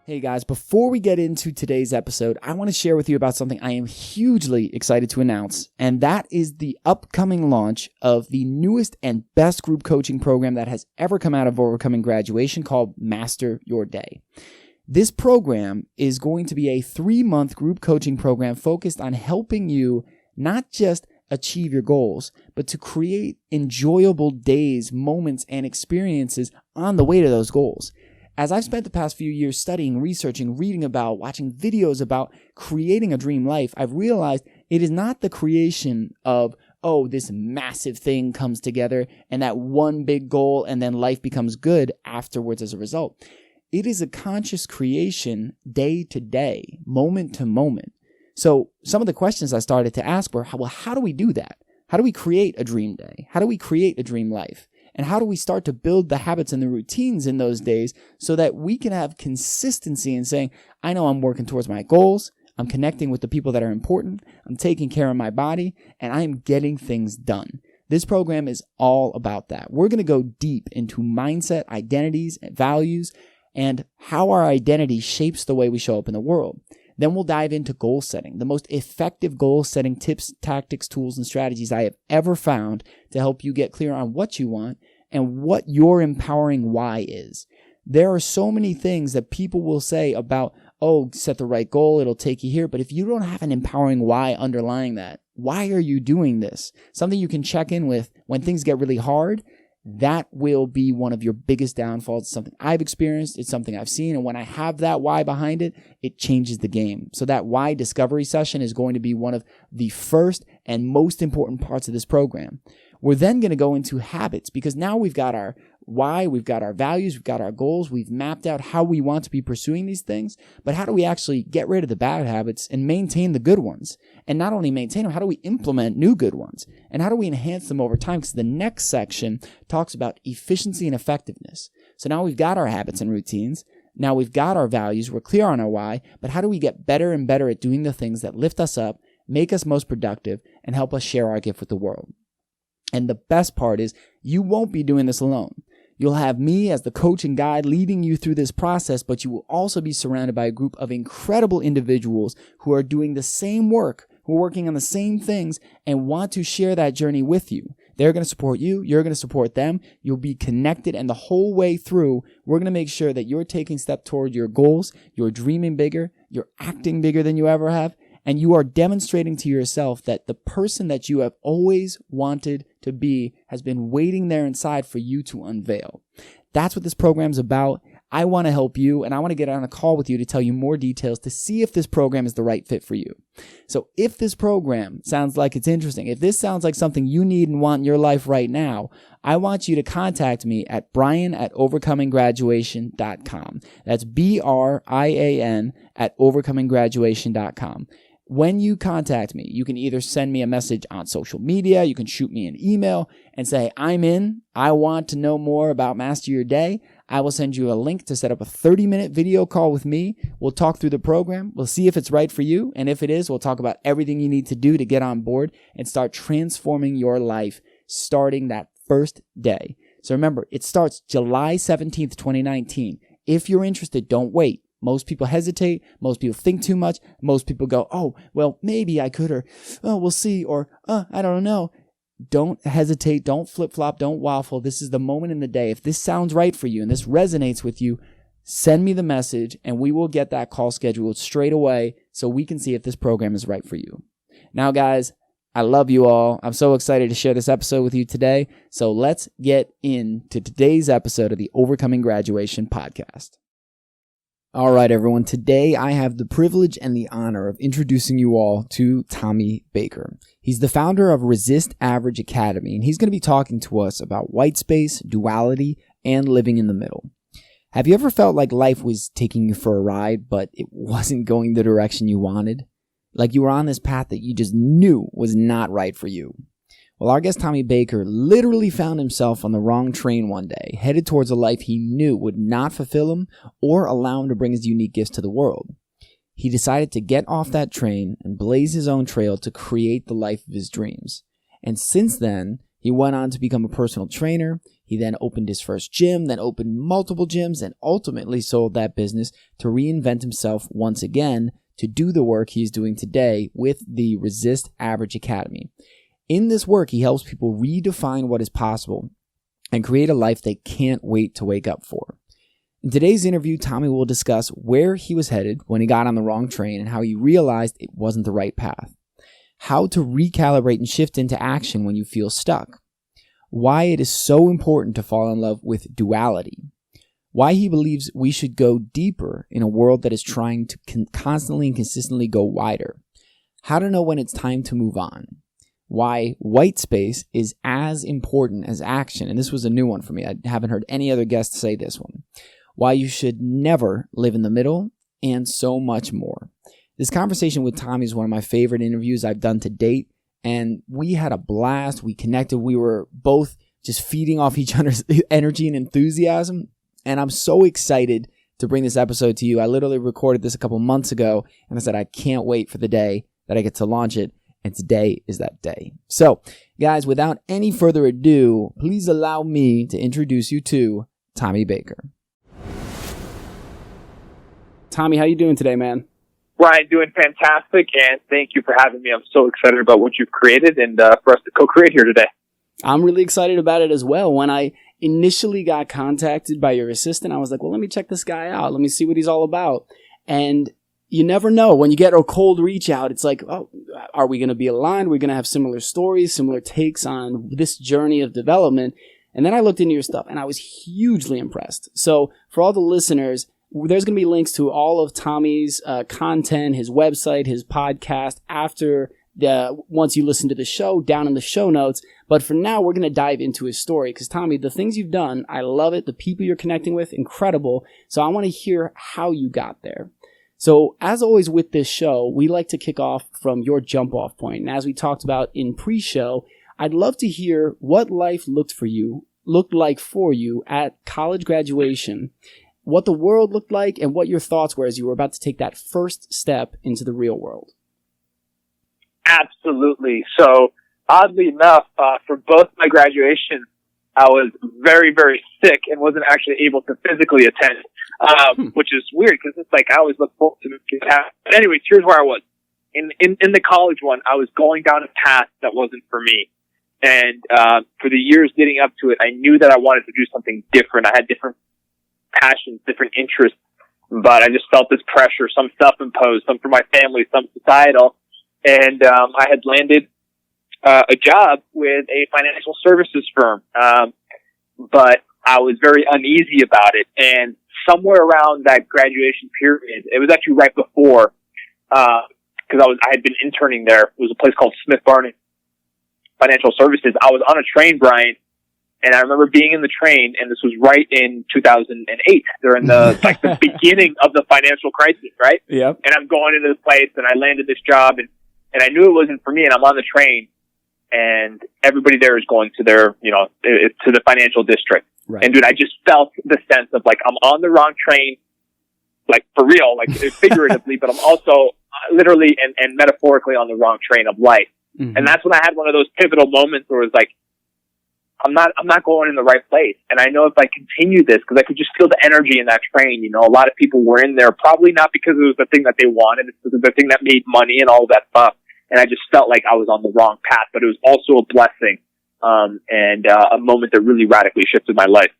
Hey guys, before we get into today's episode, I want to share with you about something I am hugely excited to announce, and that is the upcoming launch of the newest and best group coaching program that has ever come out of Overcoming Graduation called Master Your Day. This program is going to be a 3-month group coaching program focused on helping you not just achieve your goals, but to create enjoyable days, moments, and experiences on the way to those goals. As I've spent the past few years studying, researching, reading about, watching videos about creating a dream life, I've realized it is not the creation of, this massive thing comes together and that one big goal and then life becomes good afterwards as a result. It is a conscious creation day to day, moment to moment. So some of the questions I started to ask were, how do we do that? How do we create a dream day? How do we create a dream life? And how do we start to build the habits and the routines in those days so that we can have consistency in saying, I know I'm working towards my goals, I'm connecting with the people that are important, I'm taking care of my body, and I am getting things done. This program is all about that. We're going to go deep into mindset, identities, values, and how our identity shapes the way we show up in the world. Then we'll dive into goal setting, the most effective goal setting tips, tactics, tools, and strategies I have ever found to help you get clear on what you want and what your empowering why is. There are so many things that people will say about, set the right goal, it'll take you here. But if you don't have an empowering why underlying that, why are you doing this? Something you can check in with when things get really hard. That will be one of your biggest downfalls. It's something I've experienced. It's something I've seen. And when I have that why behind it, it changes the game. So that why discovery session is going to be one of the first and most important parts of this program. We're then going to go into habits because now we've got our why, we've got our values, we've got our goals, we've mapped out how we want to be pursuing these things, but how do we actually get rid of the bad habits and maintain the good ones? And not only maintain them, how do we implement new good ones? And how do we enhance them over time? Because the next section talks about efficiency and effectiveness. So now we've got our habits and routines. Now we've got our values. We're clear on our why, but how do we get better and better at doing the things that lift us up, make us most productive, and help us share our gift with the world? And the best part is you won't be doing this alone. You'll have me as the coach and guide leading you through this process, but you will also be surrounded by a group of incredible individuals who are doing the same work, who are working on the same things, and want to share that journey with you. They're going to support you. You're going to support them. You'll be connected. And the whole way through, we're going to make sure that you're taking steps toward your goals. You're dreaming bigger. You're acting bigger than you ever have. And you are demonstrating to yourself that the person that you have always wanted to be has been waiting there inside for you to unveil. That's what this program's about. I want to help you, and I want to get on a call with you to tell you more details to see if this program is the right fit for you. So if this program sounds like it's interesting, if this sounds like something you need and want in your life right now, I want you to contact me at brian@overcominggraduation.com. That's BRIAN at overcominggraduation.com. When you contact me, you can either send me a message on social media, you can shoot me an email and say, I'm in, I want to know more about Master Your Day. I will send you a link to set up a 30-minute video call with me. We'll talk through the program. We'll see if it's right for you. And if it is, we'll talk about everything you need to do to get on board and start transforming your life starting that first day. So remember, it starts July 17th, 2019. If you're interested, don't wait. Most people hesitate. Most people think too much. Most people go, maybe I could, or, we'll see, or, I don't know. Don't hesitate. Don't flip-flop. Don't waffle. This is the moment in the day. If this sounds right for you and this resonates with you, send me the message and we will get that call scheduled straight away so we can see if this program is right for you. Now, guys, I love you all. I'm so excited to share this episode with you today. So let's get into today's episode of the Overcoming Graduation podcast. All right, everyone. Today, I have the privilege and the honor of introducing you all to Tommy Baker. He's the founder of Resist Average Academy, and he's going to be talking to us about white space, duality, and living in the middle. Have you ever felt like life was taking you for a ride, but it wasn't going the direction you wanted? Like you were on this path that you just knew was not right for you? Well, our guest Tommy Baker literally found himself on the wrong train one day, headed towards a life he knew would not fulfill him or allow him to bring his unique gifts to the world. He decided to get off that train and blaze his own trail to create the life of his dreams. And since then, He went on to become a personal trainer. He then opened his first gym, then opened multiple gyms, and ultimately sold that business to reinvent himself once again to do the work he's doing today with the Resist Average Academy. In this work, he helps people redefine what is possible and create a life they can't wait to wake up for. In today's interview, Tommy will discuss where he was headed when he got on the wrong train and how he realized it wasn't the right path. How to recalibrate and shift into action when you feel stuck. Why it is so important to fall in love with duality. Why he believes we should go deeper in a world that is trying to constantly and consistently go wider. How to know when it's time to move on. Why white space is as important as action. And this was a new one for me. I haven't heard any other guest say this one. Why you should never live in the middle, and so much more. This conversation with Tommy is one of my favorite interviews I've done to date, and we had a blast. We connected. We were both just feeding off each other's energy and enthusiasm, and I'm so excited to bring this episode to you. I literally recorded this a couple months ago, and I said I can't wait for the day that I get to launch it, and today is that day. So, guys, without any further ado, please allow me to introduce you to Tommy Baker. Tommy, how you doing today, man? Ryan, doing fantastic, and thank you for having me. I'm so excited about what you've created and for us to co-create here today. I'm really excited about it as well. When I initially got contacted by your assistant, I was like, well, let me check this guy out. Let me see what he's all about. And you never know. When you get a cold reach out, it's like, oh, are we going to be aligned? We're going to have similar stories, similar takes on this journey of development. And then I looked into your stuff, and I was hugely impressed. So for all the listeners, there's going to be links to all of Tommy's content, his website, his podcast once you listen to the show down in the show notes. But for now, we're going to dive into his story because, Tommy, the things you've done, I love it. The people you're connecting with, incredible. So I want to hear how you got there. So as always with this show, we like to kick off from your jump off point. And as we talked about in pre-show, I'd love to hear what life looked like for you at college graduation, what the world looked like, and what your thoughts were as you were about to take that first step into the real world. Absolutely. So, oddly enough, for both my graduation, I was very, very sick and wasn't actually able to physically attend, which is weird because it's like I always look forward to it. But anyways, here's where I was. In the college one, I was going down a path that wasn't for me. And for the years leading up to it, I knew that I wanted to do something different. I had different passions, different interests, but I just felt this pressure, some self-imposed, some from my family, some societal. And I had landed a job with a financial services firm, but I was very uneasy about it. And somewhere around that graduation period, it was actually right before, because I had been interning there. It was a place called Smith Barney Financial Services. I was on a train, Brian, and I remember being in the train, and this was right in 2008, during the the beginning of the financial crisis, right? Yep. And I'm going into this place, and I landed this job, and I knew it wasn't for me, and I'm on the train, and everybody there is going to their, to the financial district. Right. And dude, I just felt the sense of like, I'm on the wrong train, like for real, like figuratively, but I'm also literally and metaphorically on the wrong train of life. Mm-hmm. And that's when I had one of those pivotal moments where it was like, I'm not going in the right place. And I know if I continue this, because I could just feel the energy in that train, a lot of people were in there, probably not because it was the thing that they wanted, it's the thing that made money and all of that stuff. And I just felt like I was on the wrong path, but it was also a blessing, and a moment that really radically shifted my life.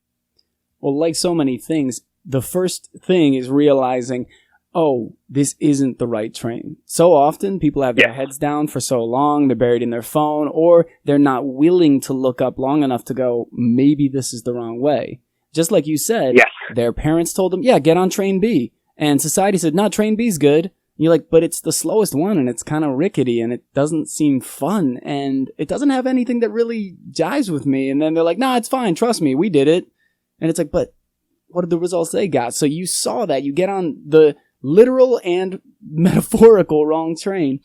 Well, like so many things, the first thing is realizing, oh, this isn't the right train. So often people have their heads down for so long, they're buried in their phone, or they're not willing to look up long enough to go, maybe this is the wrong way. Just like you said, their parents told them, get on train B. And society said, no, train B's good. And you're like, but it's the slowest one, and it's kind of rickety, and it doesn't seem fun, and it doesn't have anything that really jives with me. And then they're like, it's fine, trust me, we did it. And it's like, but what are the results they got? So you saw that. You get on the literal and metaphorical wrong train.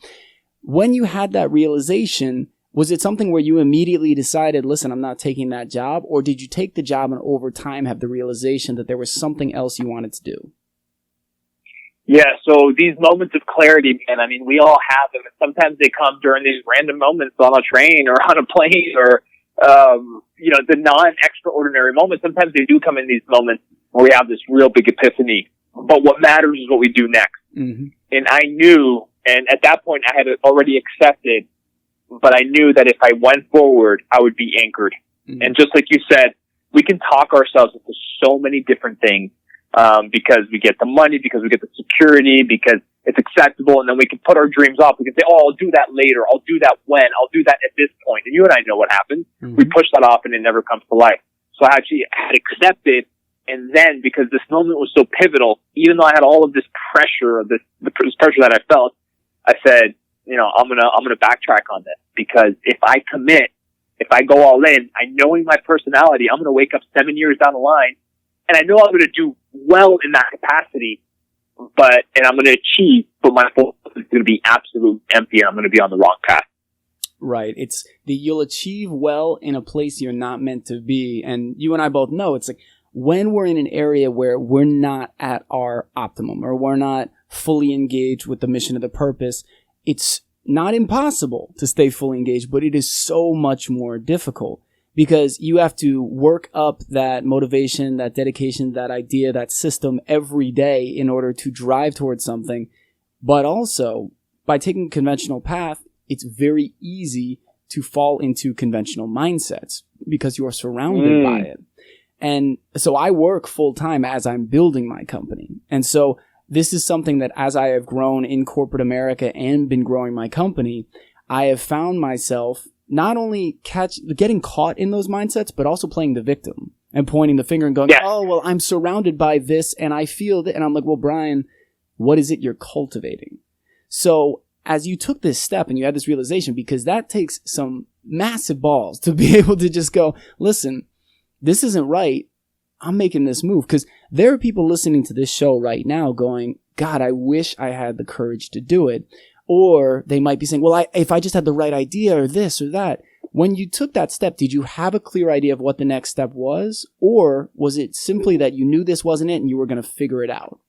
When you had that realization, was it something where you immediately decided, listen, I'm not taking that job? Or did you take the job and over time have the realization that there was something else you wanted to do? Yeah, so these moments of clarity, man, we all have them. And sometimes they come during these random moments on a train or on a plane or the non-extraordinary moments. Sometimes they do come in these moments where we have this real big epiphany. But what matters is what we do next. Mm-hmm. And I knew, and at that point I had already accepted, but I knew that if I went forward, I would be anchored. Mm-hmm. And just like you said, we can talk ourselves into so many different things, because we get the money, because we get the security, because it's acceptable, and then we can put our dreams off. We can say, oh, I'll do that later. I'll do that when. I'll do that at this point. And you and I know what happens. Mm-hmm. We push that off and it never comes to life. So I actually had accepted, and then because this moment was so pivotal, even though I had all of this pressure, this pressure that I felt, I said, I'm gonna backtrack on this, because if I commit, if I go all in, knowing my personality, I'm gonna wake up 7 years down the line, and I know I'm gonna do well in that capacity, and I'm gonna achieve, but my focus is gonna be absolute empty, and I'm gonna be on the wrong path. Right. It's you'll achieve well in a place you're not meant to be, and you and I both know it's like, when we're in an area where we're not at our optimum, or we're not fully engaged with the mission or the purpose, it's not impossible to stay fully engaged, but it is so much more difficult, because you have to work up that motivation, that dedication, that idea, that system every day in order to drive towards something. But also, by taking a conventional path, it's very easy to fall into conventional mindsets because you're surrounded by it. And so I work full time as I'm building my company. And so this is something that, as I have grown in corporate America and been growing my company, I have found myself not only getting caught in those mindsets, but also playing the victim and pointing the finger and going, oh, well, I'm surrounded by this and I feel that. And I'm like, well, Brian, what is it you're cultivating? So as you took this step and you had this realization, because that takes some massive balls to be able to just go, listen, this isn't right. I'm making this move. Because there are people listening to this show right now going, God, I wish I had the courage to do it. Or they might be saying, well, if I just had the right idea or this or that. When you took that step, did you have a clear idea of what the next step was? Or was it simply that you knew this wasn't it and you were going to figure it out?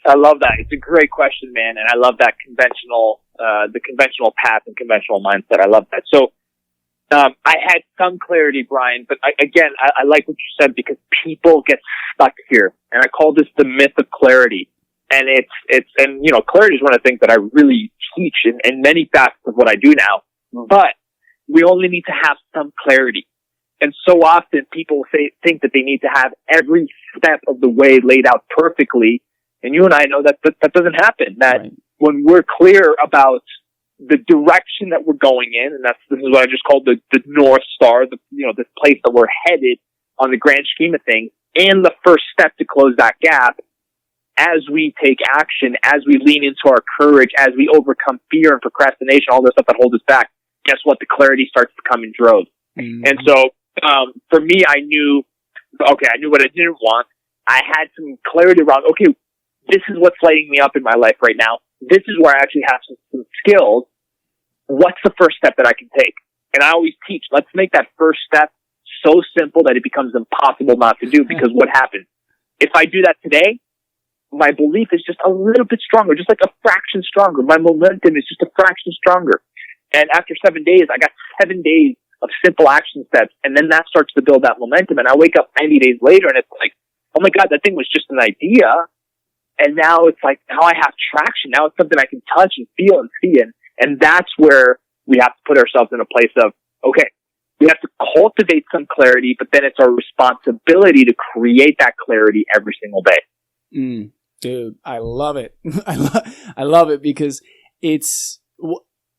I love that. It's a great question, man. And I love that the conventional path and conventional mindset. I love that. So, I had some clarity, Brian, but I like what you said, because people get stuck here. And I call this the myth of clarity. And clarity is one of the things that I really teach in many facets of what I do now. But we only need to have some clarity. And so often people think that they need to have every step of the way laid out perfectly. And you and I know that doesn't happen. That right. When we're clear about the direction that we're going in, and this is what I just called the North Star, this place that we're headed on the grand scheme of things, and the first step to close that gap, as we take action, as we lean into our courage, as we overcome fear and procrastination, all the stuff that holds us back, guess what? The clarity starts to come in droves. Mm-hmm. And so, for me, I knew what I didn't want. I had some clarity around, okay, this is what's lighting me up in my life right now. This is where I actually have some skills. What's the first step that I can take? And I always teach, let's make that first step so simple that it becomes impossible not to do, because what happens? If I do that today, my belief is just a little bit stronger, just like a fraction stronger. My momentum is just a fraction stronger. And after 7 days, I got 7 days of simple action steps, and then that starts to build that momentum. And I wake up 90 days later, and it's like, oh my God, that thing was just an idea. And now it's like, now I have traction. Now it's something I can touch and feel and see. And that's where we have to put ourselves in a place of, okay, we have to cultivate some clarity, but then it's our responsibility to create that clarity every single day. Dude, I love it. I love it, because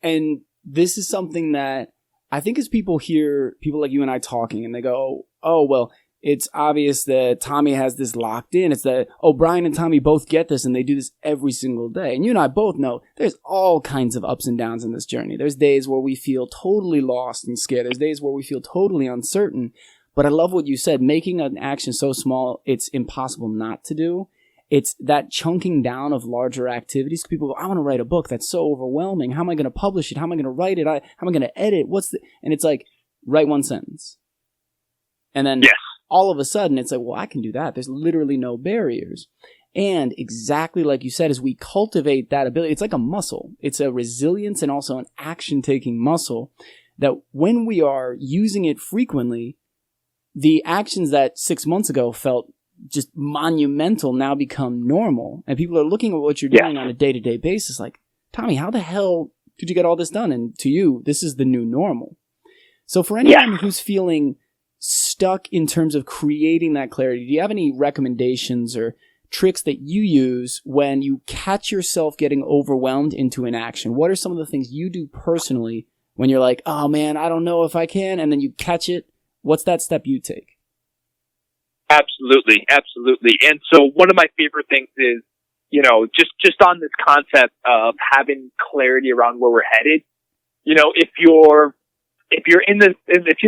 and this is something that I think as people hear people like you and I talking, and they go, oh, well, it's obvious that Tommy has this locked in. It's that, Brian and Tommy both get this and they do this every single day. And you and I both know there's all kinds of ups and downs in this journey. There's days where we feel totally lost and scared. There's days where we feel totally uncertain. But I love what you said, making an action so small, it's impossible not to do. It's that chunking down of larger activities. People go, I want to write a book. That's so overwhelming. How am I going to publish it? How am I going to write it? How am I going to edit? And it's like, write one sentence. And then all of a sudden, it's like, well, I can do that. There's literally no barriers. And exactly like you said, as we cultivate that ability, it's like a muscle. It's a resilience and also an action-taking muscle that when we are using it frequently, the actions that 6 months ago felt just monumental now become normal. And people are looking at what you're doing on a day-to-day basis like, Tommy, how the hell did you get all this done? And to you, this is the new normal. So for anyone who's feeling stuck in terms of creating that clarity, do you have any recommendations or tricks that you use when you catch yourself getting overwhelmed into inaction? What are some of the things you do personally when you're like, oh man, I don't know if I can, and then you catch it? What's that step you take? Absolutely. And so one of my favorite things is, just on this concept of having clarity around where we're headed. If you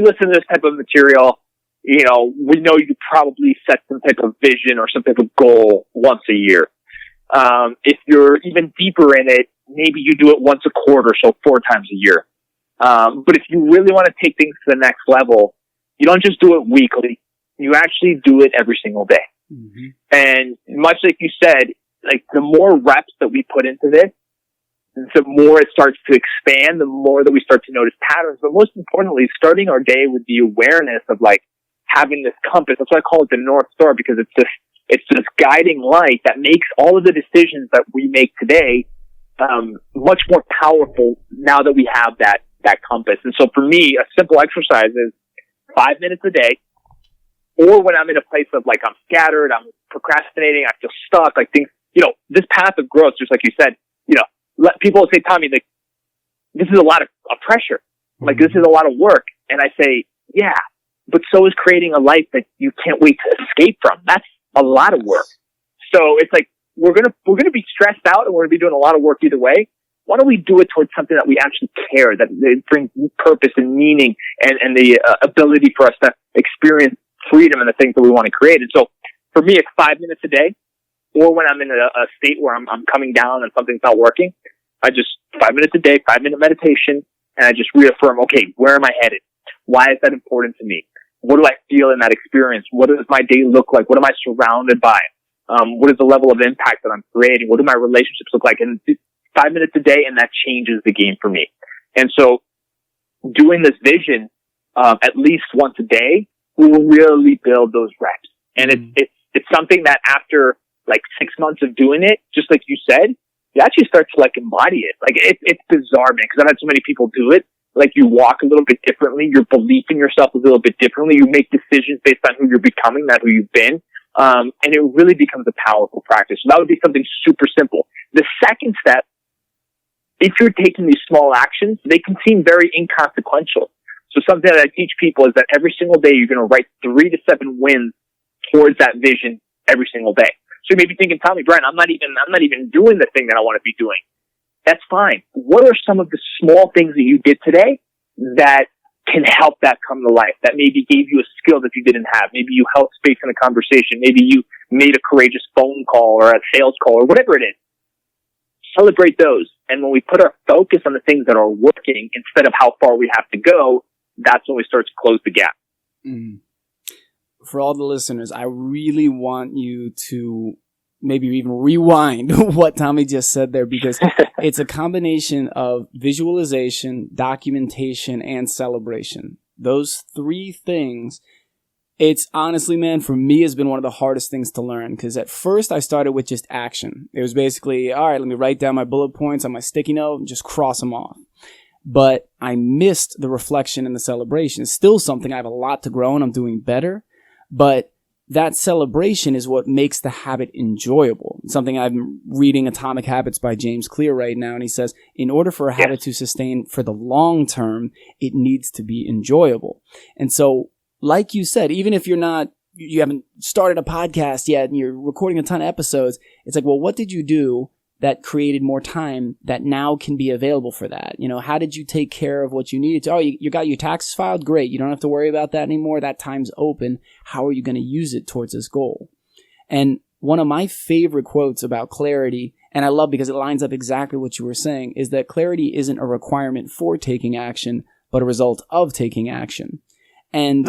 listen to this type of material, we know you probably set some type of vision or some type of goal once a year. If you're even deeper in it, maybe you do it once a quarter, so 4 times a year. But if you really want to take things to the next level, you don't just do it weekly. You actually do it every single day. Mm-hmm. And much like you said, like the more reps that we put into this, the more it starts to expand, the more that we start to notice patterns. But most importantly, starting our day with the awareness of like having this compass. That's why I call it the North Star, because it's this guiding light that makes all of the decisions that we make today much more powerful now that we have that compass. And so for me, a simple exercise is 5 minutes a day, or when I'm in a place of like I'm scattered, I'm procrastinating, I feel stuck, like things, this path of growth, just like you said, people will say, Tommy, like, this is a lot of pressure. Like, this is a lot of work. And I say, yeah, but so is creating a life that you can't wait to escape from. That's a lot of work. So it's like, we're going to be stressed out and we're going to be doing a lot of work either way. Why don't we do it towards something that we actually care, that it brings purpose and meaning and the ability for us to experience freedom and the things that we want to create. And so for me, it's 5 minutes a day, or when I'm in a state where I'm coming down and something's not working, I just 5 minutes a day, 5-minute meditation, and I just reaffirm, okay, where am I headed? Why is that important to me? What do I feel in that experience? What does my day look like? What am I surrounded by? What is the level of impact that I'm creating? What do my relationships look like? And 5 minutes a day, and that changes the game for me. And so doing this vision, at least once a day will really build those reps. And it's something that after like 6 months of doing it, just like you said, you actually start to like embody it. Like it's bizarre, man, because I've had so many people do it. Like you walk a little bit differently. Your belief in yourself is a little bit differently. You make decisions based on who you're becoming, not who you've been. And it really becomes a powerful practice. So that would be something super simple. The second step, if you're taking these small actions, they can seem very inconsequential. So something that I teach people is that every single day you're going to write 3 to 7 wins towards that vision every single day. So you may be thinking, Tommy, Brian, I'm not even doing the thing that I want to be doing. That's fine. What are some of the small things that you did today that can help that come to life? That maybe gave you a skill that you didn't have. Maybe you held space in a conversation. Maybe you made a courageous phone call or a sales call or whatever it is. Celebrate those. And when we put our focus on the things that are working instead of how far we have to go, that's when we start to close the gap. Mm. For all the listeners, I really want you to maybe even rewind what Tommy just said there, because it's a combination of visualization, documentation, and celebration. Those 3 things, it's honestly, man, for me has been one of the hardest things to learn, because at first I started with just action. It was basically, all right, let me write down my bullet points on my sticky note and just cross them off. But I missed the reflection and the celebration. It's still something I have a lot to grow and I'm doing better. But that celebration is what makes the habit enjoyable. It's something I'm reading Atomic Habits by James Clear right now. And he says, in order for a habit to sustain for the long term, it needs to be enjoyable. And so, like you said, even if you haven't started a podcast yet and you're recording a ton of episodes, it's like, well, what did you do that created more time that now can be available for that? How did you take care of what you needed to? Oh, you got your taxes filed? Great. You don't have to worry about that anymore. That time's open. How are you going to use it towards this goal? And one of my favorite quotes about clarity, and I love because it lines up exactly what you were saying, is that clarity isn't a requirement for taking action, but a result of taking action. And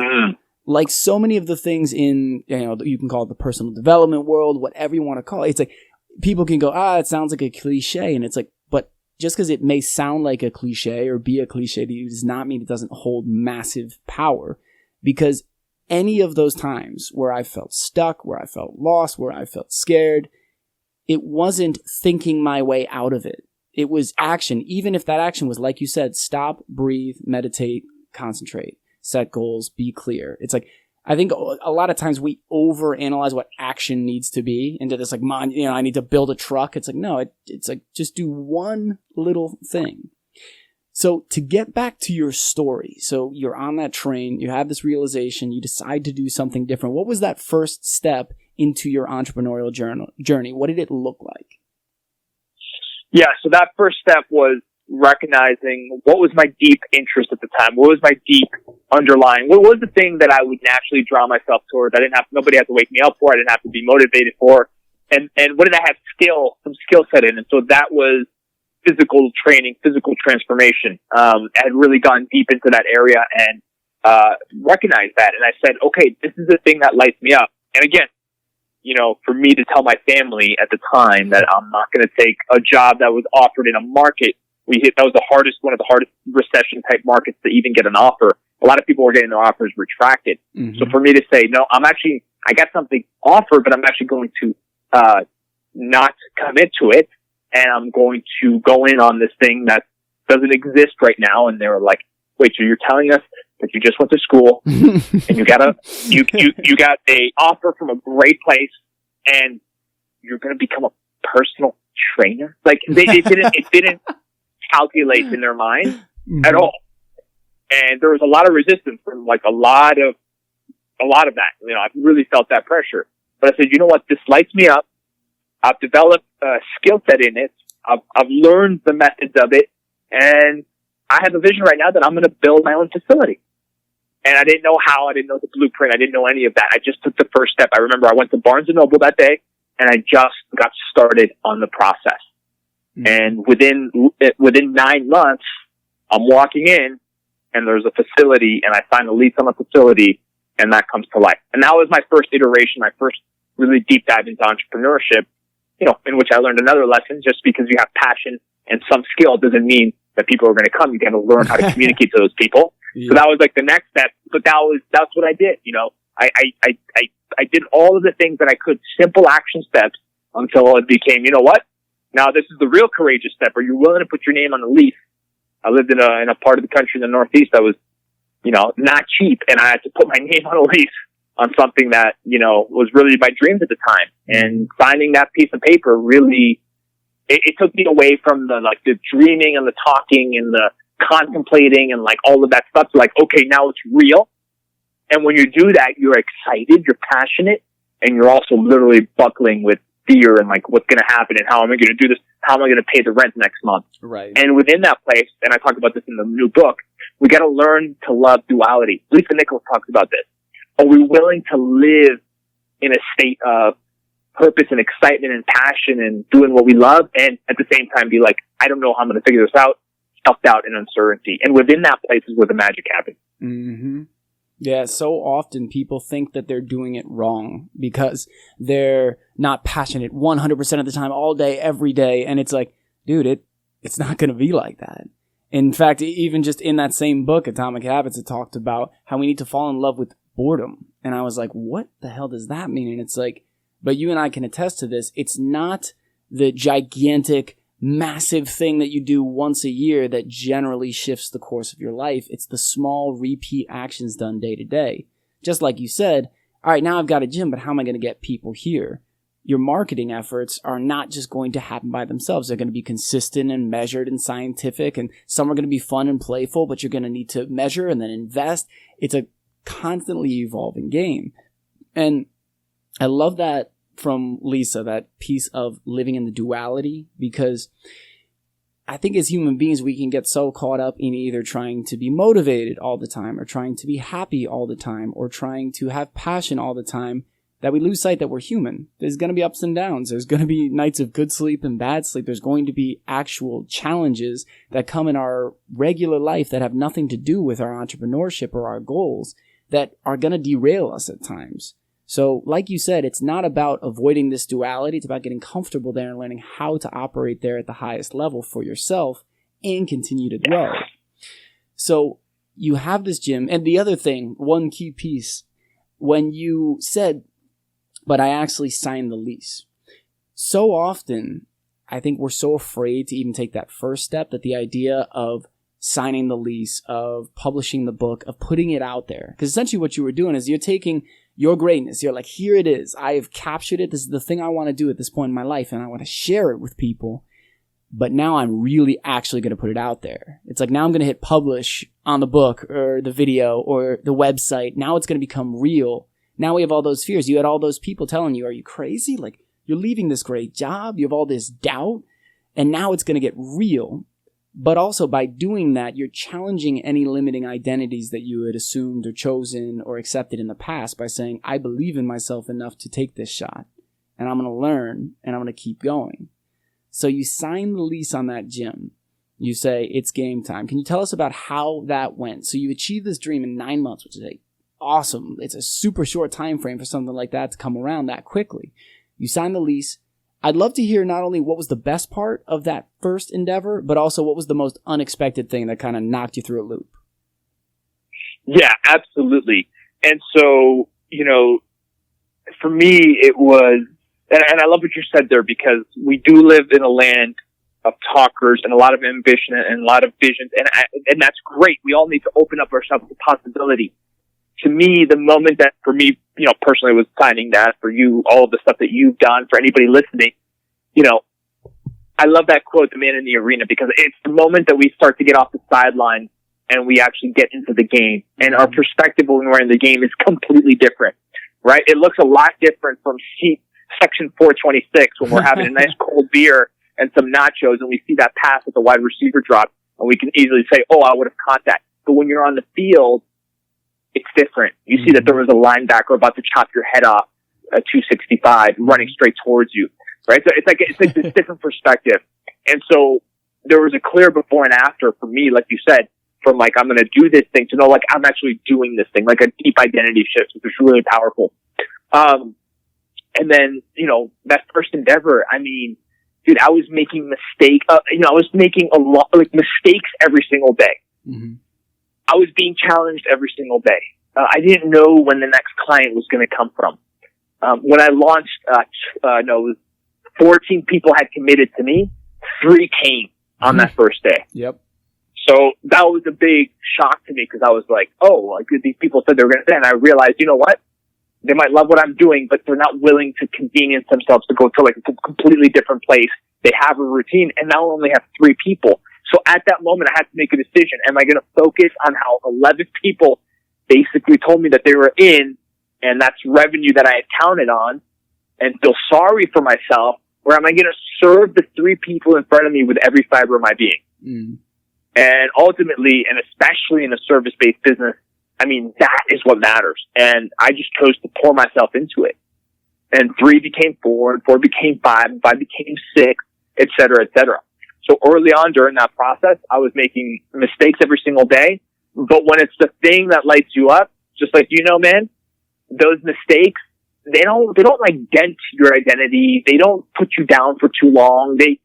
like so many of the things in, you can call it the personal development world, whatever you want to call it, it's like, people can go, it sounds like a cliche. And it's like, but just because it may sound like a cliche or be a cliche to you does not mean it doesn't hold massive power. Because any of those times where I felt stuck, where I felt lost, where I felt scared, it wasn't thinking my way out of it. It was action. Even if that action was, like you said, stop, breathe, meditate, concentrate, set goals, be clear. It's like, I think a lot of times we overanalyze what action needs to be into this, like, I need to build a truck. It's like, no, it's like, just do one little thing. So to get back to your story, so you're on that train, you have this realization, you decide to do something different. What was that first step into your entrepreneurial journey? What did it look like? Yeah, so that first step was recognizing what was my deep interest at the time. What was my deep underlying? What was the thing that I would naturally draw myself towards? Nobody had to wake me up for. I didn't have to be motivated for. And what did I have some skill set in? And so that was physical training, physical transformation. I had really gone deep into that area and recognized that. And I said, okay, this is the thing that lights me up. And again, for me to tell my family at the time that I'm not going to take a job that was offered in a market that was one of the hardest recession type markets to even get an offer. A lot of people were getting their offers retracted. Mm-hmm. So for me to say, no, I got something offered, but I'm actually going to not commit to it. And I'm going to go in on this thing that doesn't exist right now. And they were like, wait, so you're telling us that you just went to school and you got a offer from a great place and you're going to become a personal trainer? Like it didn't calculate in their mind at all. And there was a lot of resistance from like a lot of that. I really felt that pressure, but I said, you know what? This lights me up. I've developed a skill set in it. I've learned the methods of it, and I have a vision right now that I'm going to build my own facility. And I didn't know how. I didn't know the blueprint. I didn't know any of that. I just took the first step. I remember I went to Barnes & Noble that day, and I just got started on the process. Mm-hmm. And within 9 months, I'm walking in, and there's a facility, and I sign a lease on the facility, and that comes to life. And that was my first iteration, my first really deep dive into entrepreneurship, in which I learned another lesson. Just because you have passion and some skill doesn't mean that people are going to come. You got to learn how to communicate to those people. Yeah. So that was like the next step, but that's what I did. I did all of the things that I could, simple action steps, until it became, you know what? Now this is the real courageous step. Are you willing to put your name on the lease? I lived in a part of the country in the Northeast that was, not cheap, and I had to put my name on a lease on something that, was really my dreams at the time. And signing that piece of paper really, it took me away from the dreaming and the talking and the contemplating and all of that stuff. So okay, now it's real. And when you do that, you're excited, you're passionate, and you're also literally buckling with fear and what's going to happen and how am I going to do this? How am I going to pay the rent next month? Right. And within that place, and I talk about this in the new book, we got to learn to love duality. Lisa Nichols talks about this. Are we willing to live in a state of purpose and excitement and passion and doing what we love, and at the same time be like, I don't know how I'm going to figure this out, self-doubt and uncertainty. And within that place is where the magic happens. Mm-hmm. Yeah, so often people think that they're doing it wrong because they're not passionate 100% of the time, all day, every day. And it's like, dude, it's not going to be like that. In fact, even just in that same book, Atomic Habits, it talked about how we need to fall in love with boredom. And I was like, what the hell does that mean? And it's like, but you and I can attest to this. It's not the gigantic, massive thing that you do once a year that generally shifts the course of your life. It's the small repeat actions done day to day. Just like you said, all right, now I've got a gym, but how am I going to get people here? Your marketing efforts are not just going to happen by themselves. They're going to be consistent and measured and scientific, and some are going to be fun and playful, but you're going to need to measure and then invest. It's a constantly evolving game. And I love that from Lisa, that piece of living in the duality, because I think as human beings, we can get so caught up in either trying to be motivated all the time or trying to be happy all the time or trying to have passion all the time that we lose sight that we're human. There's going to be ups and downs. There's going to be nights of good sleep and bad sleep. There's going to be actual challenges that come in our regular life that have nothing to do with our entrepreneurship or our goals that are going to derail us at times. So like you said, it's not about avoiding this duality. It's about getting comfortable there and learning how to operate there at the highest level for yourself and continue to grow. So you have this gym. And the other thing, one key piece, when you said, but I actually signed the lease. So often, I think we're so afraid to even take that first step that the idea of signing the lease, of publishing the book, of putting it out there. Because essentially what you were doing is you're taking your greatness. You're like, here it is. I have captured it. This is the thing I want to do at this point in my life, and I want to share it with people. But now I'm really actually going to put it out there. It's like now I'm going to hit publish on the book or the video or the website. Now it's going to become real. Now we have all those fears. You had all those people telling you, are you crazy? Like, you're leaving this great job. You have all this doubt. And now it's going to get real. But also by doing that, you're challenging any limiting identities that you had assumed or chosen or accepted in the past by saying, I believe in myself enough to take this shot. And I'm going to learn and I'm going to keep going. So you sign the lease on that gym. You say, it's game time. Can you tell us about how that went? So you achieved this dream in 9 months, which is awesome. It's a super short time frame for something like that to come around that quickly. You sign the lease. I'd love to hear not only what was the best part of that first endeavor, but also what was the most unexpected thing that kind of knocked you through a loop. Yeah, absolutely. And so, for me, it was, and I love what you said there, because we do live in a land of talkers and a lot of ambition and a lot of visions, and that's great. We all need to open up ourselves to possibility. To me, the moment that for me, personally was signing that, for you, all of the stuff that you've done, for anybody listening, I love that quote, the man in the arena, because it's the moment that we start to get off the sidelines and we actually get into the game. And our perspective when we're in the game is completely different, right? It looks a lot different from section 426 when we're having a nice cold beer and some nachos and we see that pass at the wide receiver drop and we can easily say, oh, I would have caught that. But when you're on the field, it's different. You see that there was a linebacker about to chop your head off at 265 running straight towards you, right? So it's like this different perspective. And so there was a clear before and after for me, like you said, from like, I'm going to do this thing to know like I'm actually doing this thing, like a deep identity shift, which is really powerful. And then, that first endeavor, I mean, dude, I was making mistakes. I was making a lot, like mistakes every single day. Mm-hmm. I was being challenged every single day. I didn't know when the next client was going to come from. When I launched, it was 14 people had committed to me. 3 came on that first day. Yep. So that was a big shock to me because I was like, oh, like these people said they were going to, and I realized, you know what? They might love what I'm doing, but they're not willing to convenience themselves to go to like a completely different place. They have a routine and now only have 3 people. So at that moment, I had to make a decision. Am I going to focus on how 11 people basically told me that they were in, and that's revenue that I had counted on, and feel sorry for myself? Or am I going to serve the 3 people in front of me with every fiber of my being? Mm. And ultimately, and especially in a service-based business, I mean, that is what matters. And I just chose to pour myself into it. And 3 became 4, and 4 became 5, and 5 became 6, et cetera, et cetera. So early on during that process, I was making mistakes every single day. But when it's the thing that lights you up, just like man, those mistakes, they don't like dent your identity. They don't put you down for too long. These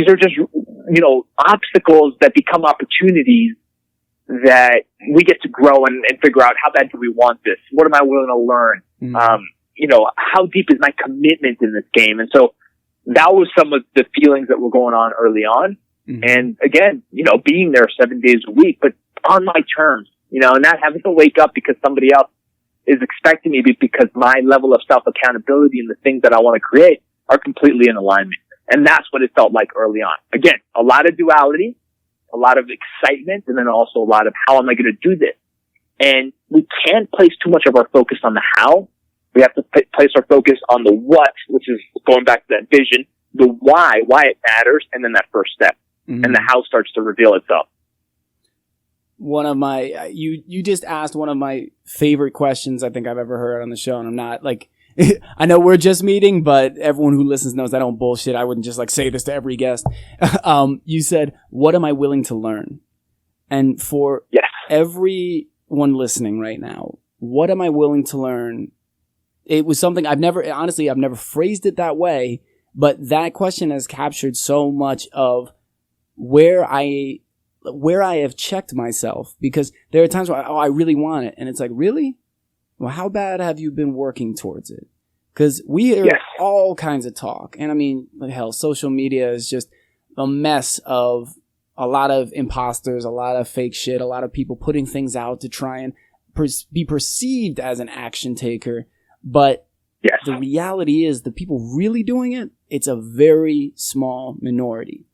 are just, obstacles that become opportunities that we get to grow and figure out how bad do we want this? What am I willing to learn? Mm-hmm. How deep is my commitment in this game? And so that was some of the feelings that were going on early on. Mm-hmm. And again, being there 7 days a week, but on my terms, and not having to wake up because somebody else is expecting me because my level of self-accountability and the things that I want to create are completely in alignment. And that's what it felt like early on. Again, a lot of duality, a lot of excitement, and then also a lot of how am I going to do this? And we can't place too much of our focus on the how. We have to place our focus on the what, which is going back to that vision, the why it matters, and then that first step. Mm-hmm. And the how starts to reveal itself. One of my, you just asked one of my favorite questions I think I've ever heard on the show, and I'm not like, I know we're just meeting, but everyone who listens knows I don't bullshit. I wouldn't just like say this to every guest. You said, what am I willing to learn? And for everyone listening right now, what am I willing to learn? It was something I've never phrased it that way, but that question has captured so much of where I have checked myself, because there are times where, I really want it. And it's like, really? Well, how bad have you been working towards it? Because we hear all kinds of talk. And I mean, hell, social media is just a mess of a lot of imposters, a lot of fake shit, a lot of people putting things out to try and be perceived as an action taker. But the reality is, the people really doing it, it's a very small minority.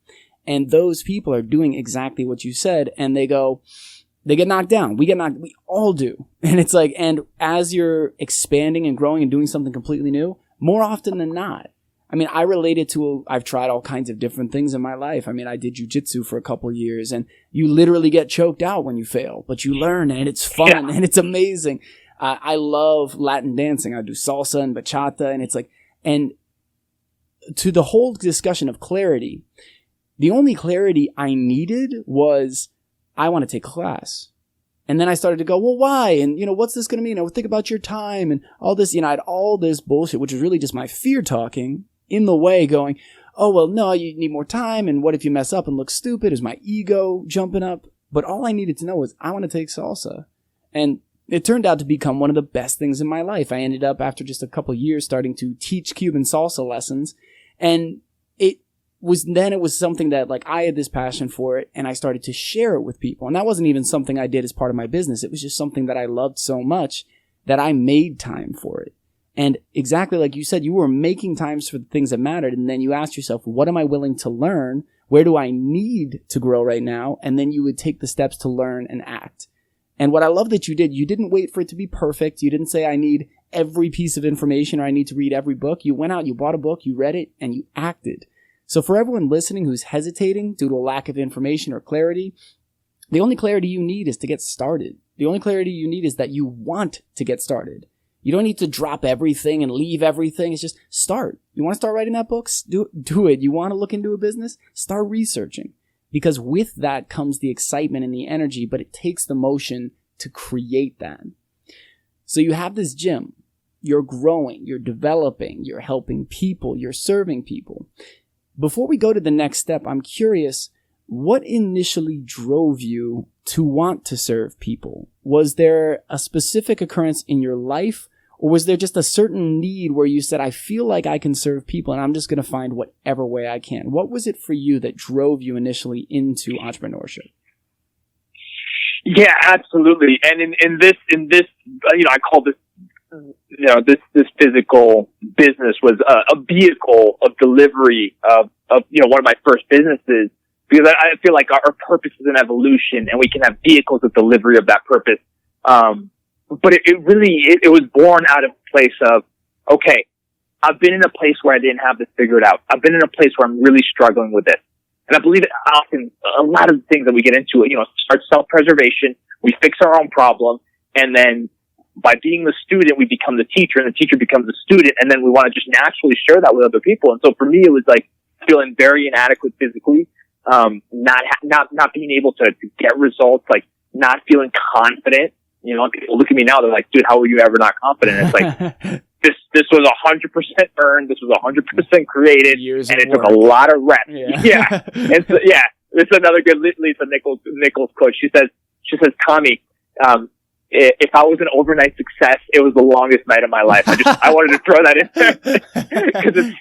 And those people are doing exactly what you said, and they get knocked down. We all do. And it's like, and as you're expanding and growing and doing something completely new, more often than not, I mean, I relate it to, I've tried all kinds of different things in my life. I mean, I did jujitsu for a couple of years, and you literally get choked out when you fail, but you learn, and it's fun and it's amazing. I love Latin dancing. I do salsa and bachata, and it's like, and to the whole discussion of clarity, the only clarity I needed was, I want to take a class. And then I started to go, well, why? And, what's this going to mean? I would think about your time and all this, I had all this bullshit, which was really just my fear talking in the way, going, oh, well, no, you need more time. And what if you mess up and look stupid? Is my ego jumping up? But all I needed to know was, I want to take salsa. And it turned out to become one of the best things in my life. I ended up, after just a couple of years, starting to teach Cuban salsa lessons. And it was something that, like, I had this passion for it, and I started to share it with people. And that wasn't even something I did as part of my business. It was just something that I loved so much that I made time for it. And exactly like you said, you were making times for the things that mattered. And then you asked yourself, what am I willing to learn? Where do I need to grow right now? And then you would take the steps to learn and act. And what I love that you didn't wait for it to be perfect. You didn't say, I need every piece of information, or I need to read every book. You went out, you bought a book, you read it, and you acted. So for everyone listening who's hesitating due to a lack of information or clarity, the only clarity you need is to get started. The only clarity you need is that you want to get started. You don't need to drop everything and leave everything. It's just start. You want to start writing that book? Do it. You want to look into a business? Start researching. Because with that comes the excitement and the energy, but it takes the motion to create that. So you have this gym. You're growing. You're developing. You're helping people. You're serving people. Before we go to the next step, I'm curious, what initially drove you to want to serve people? Was there a specific occurrence in your life, or was there just a certain need where you said, I feel like I can serve people and I'm just going to find whatever way I can? What was it for you that drove you initially into entrepreneurship? Yeah, absolutely. And in this, I call this, this physical business was a vehicle of delivery of one of my first businesses, because I feel like our purpose is an evolution, and we can have vehicles of delivery of that purpose. But it was born out of a place of, okay, I've been in a place where I didn't have this figured out. I've been in a place where I'm really struggling with this. And I believe that often a lot of the things that we get into, start self-preservation. We fix our own problem, and then by being the student, we become the teacher, and the teacher becomes the student, and then we want to just naturally share that with other people. And so for me, it was like feeling very inadequate physically, not being able to get results, like not feeling confident. People look at me now, they're like, dude, how were you ever not confident? It's like, this was 100% earned, this was 100% created, and it took a lot of reps. Yeah. And so, this is another good Lisa Nichols quote. She says, Tommy, if I was an overnight success, it was the longest night of my life. I wanted to throw that in there because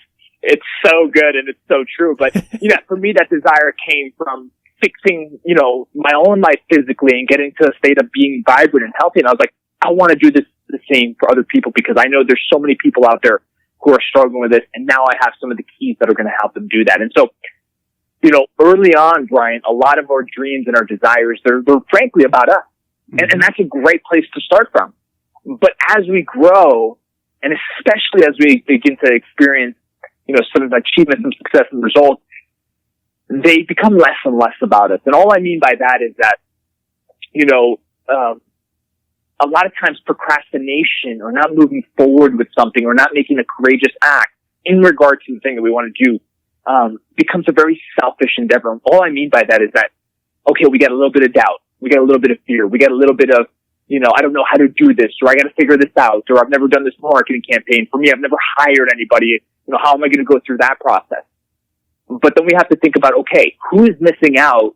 it's so good and it's so true. But, for me, that desire came from fixing, my own life physically and getting to a state of being vibrant and healthy. And I was like, I want to do the same for other people, because I know there's so many people out there who are struggling with this. And now I have some of the keys that are going to help them do that. And so, early on, Brian, a lot of our dreams and our desires, they're frankly about us. And that's a great place to start from. But as we grow, and especially as we begin to experience, some achievements and success and results, they become less and less about us. And all I mean by that is that, a lot of times procrastination or not moving forward with something or not making a courageous act in regard to the thing that we want to do, becomes a very selfish endeavor. And all I mean by that is that, okay, we got a little bit of doubt. We got a little bit of fear. We got a little bit of, I don't know how to do this, or I got to figure this out, or I've never done this marketing campaign. For me, I've never hired anybody. How am I going to go through that process? But then we have to think about, okay, who is missing out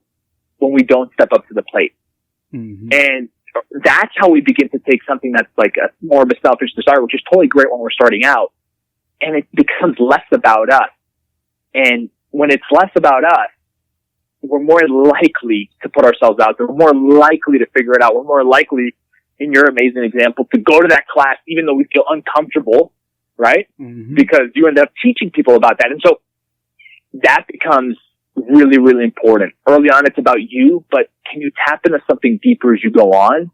when we don't step up to the plate? Mm-hmm. And that's how we begin to take something that's like more of a selfish desire, which is totally great when we're starting out, and it becomes less about us. And when it's less about us, we're more likely to put ourselves out there. We're more likely to figure it out. We're more likely, in your amazing example, to go to that class even though we feel uncomfortable, right? Mm-hmm. Because you end up teaching people about that. And so that becomes really, really important. Early on, it's about you, but can you tap into something deeper as you go on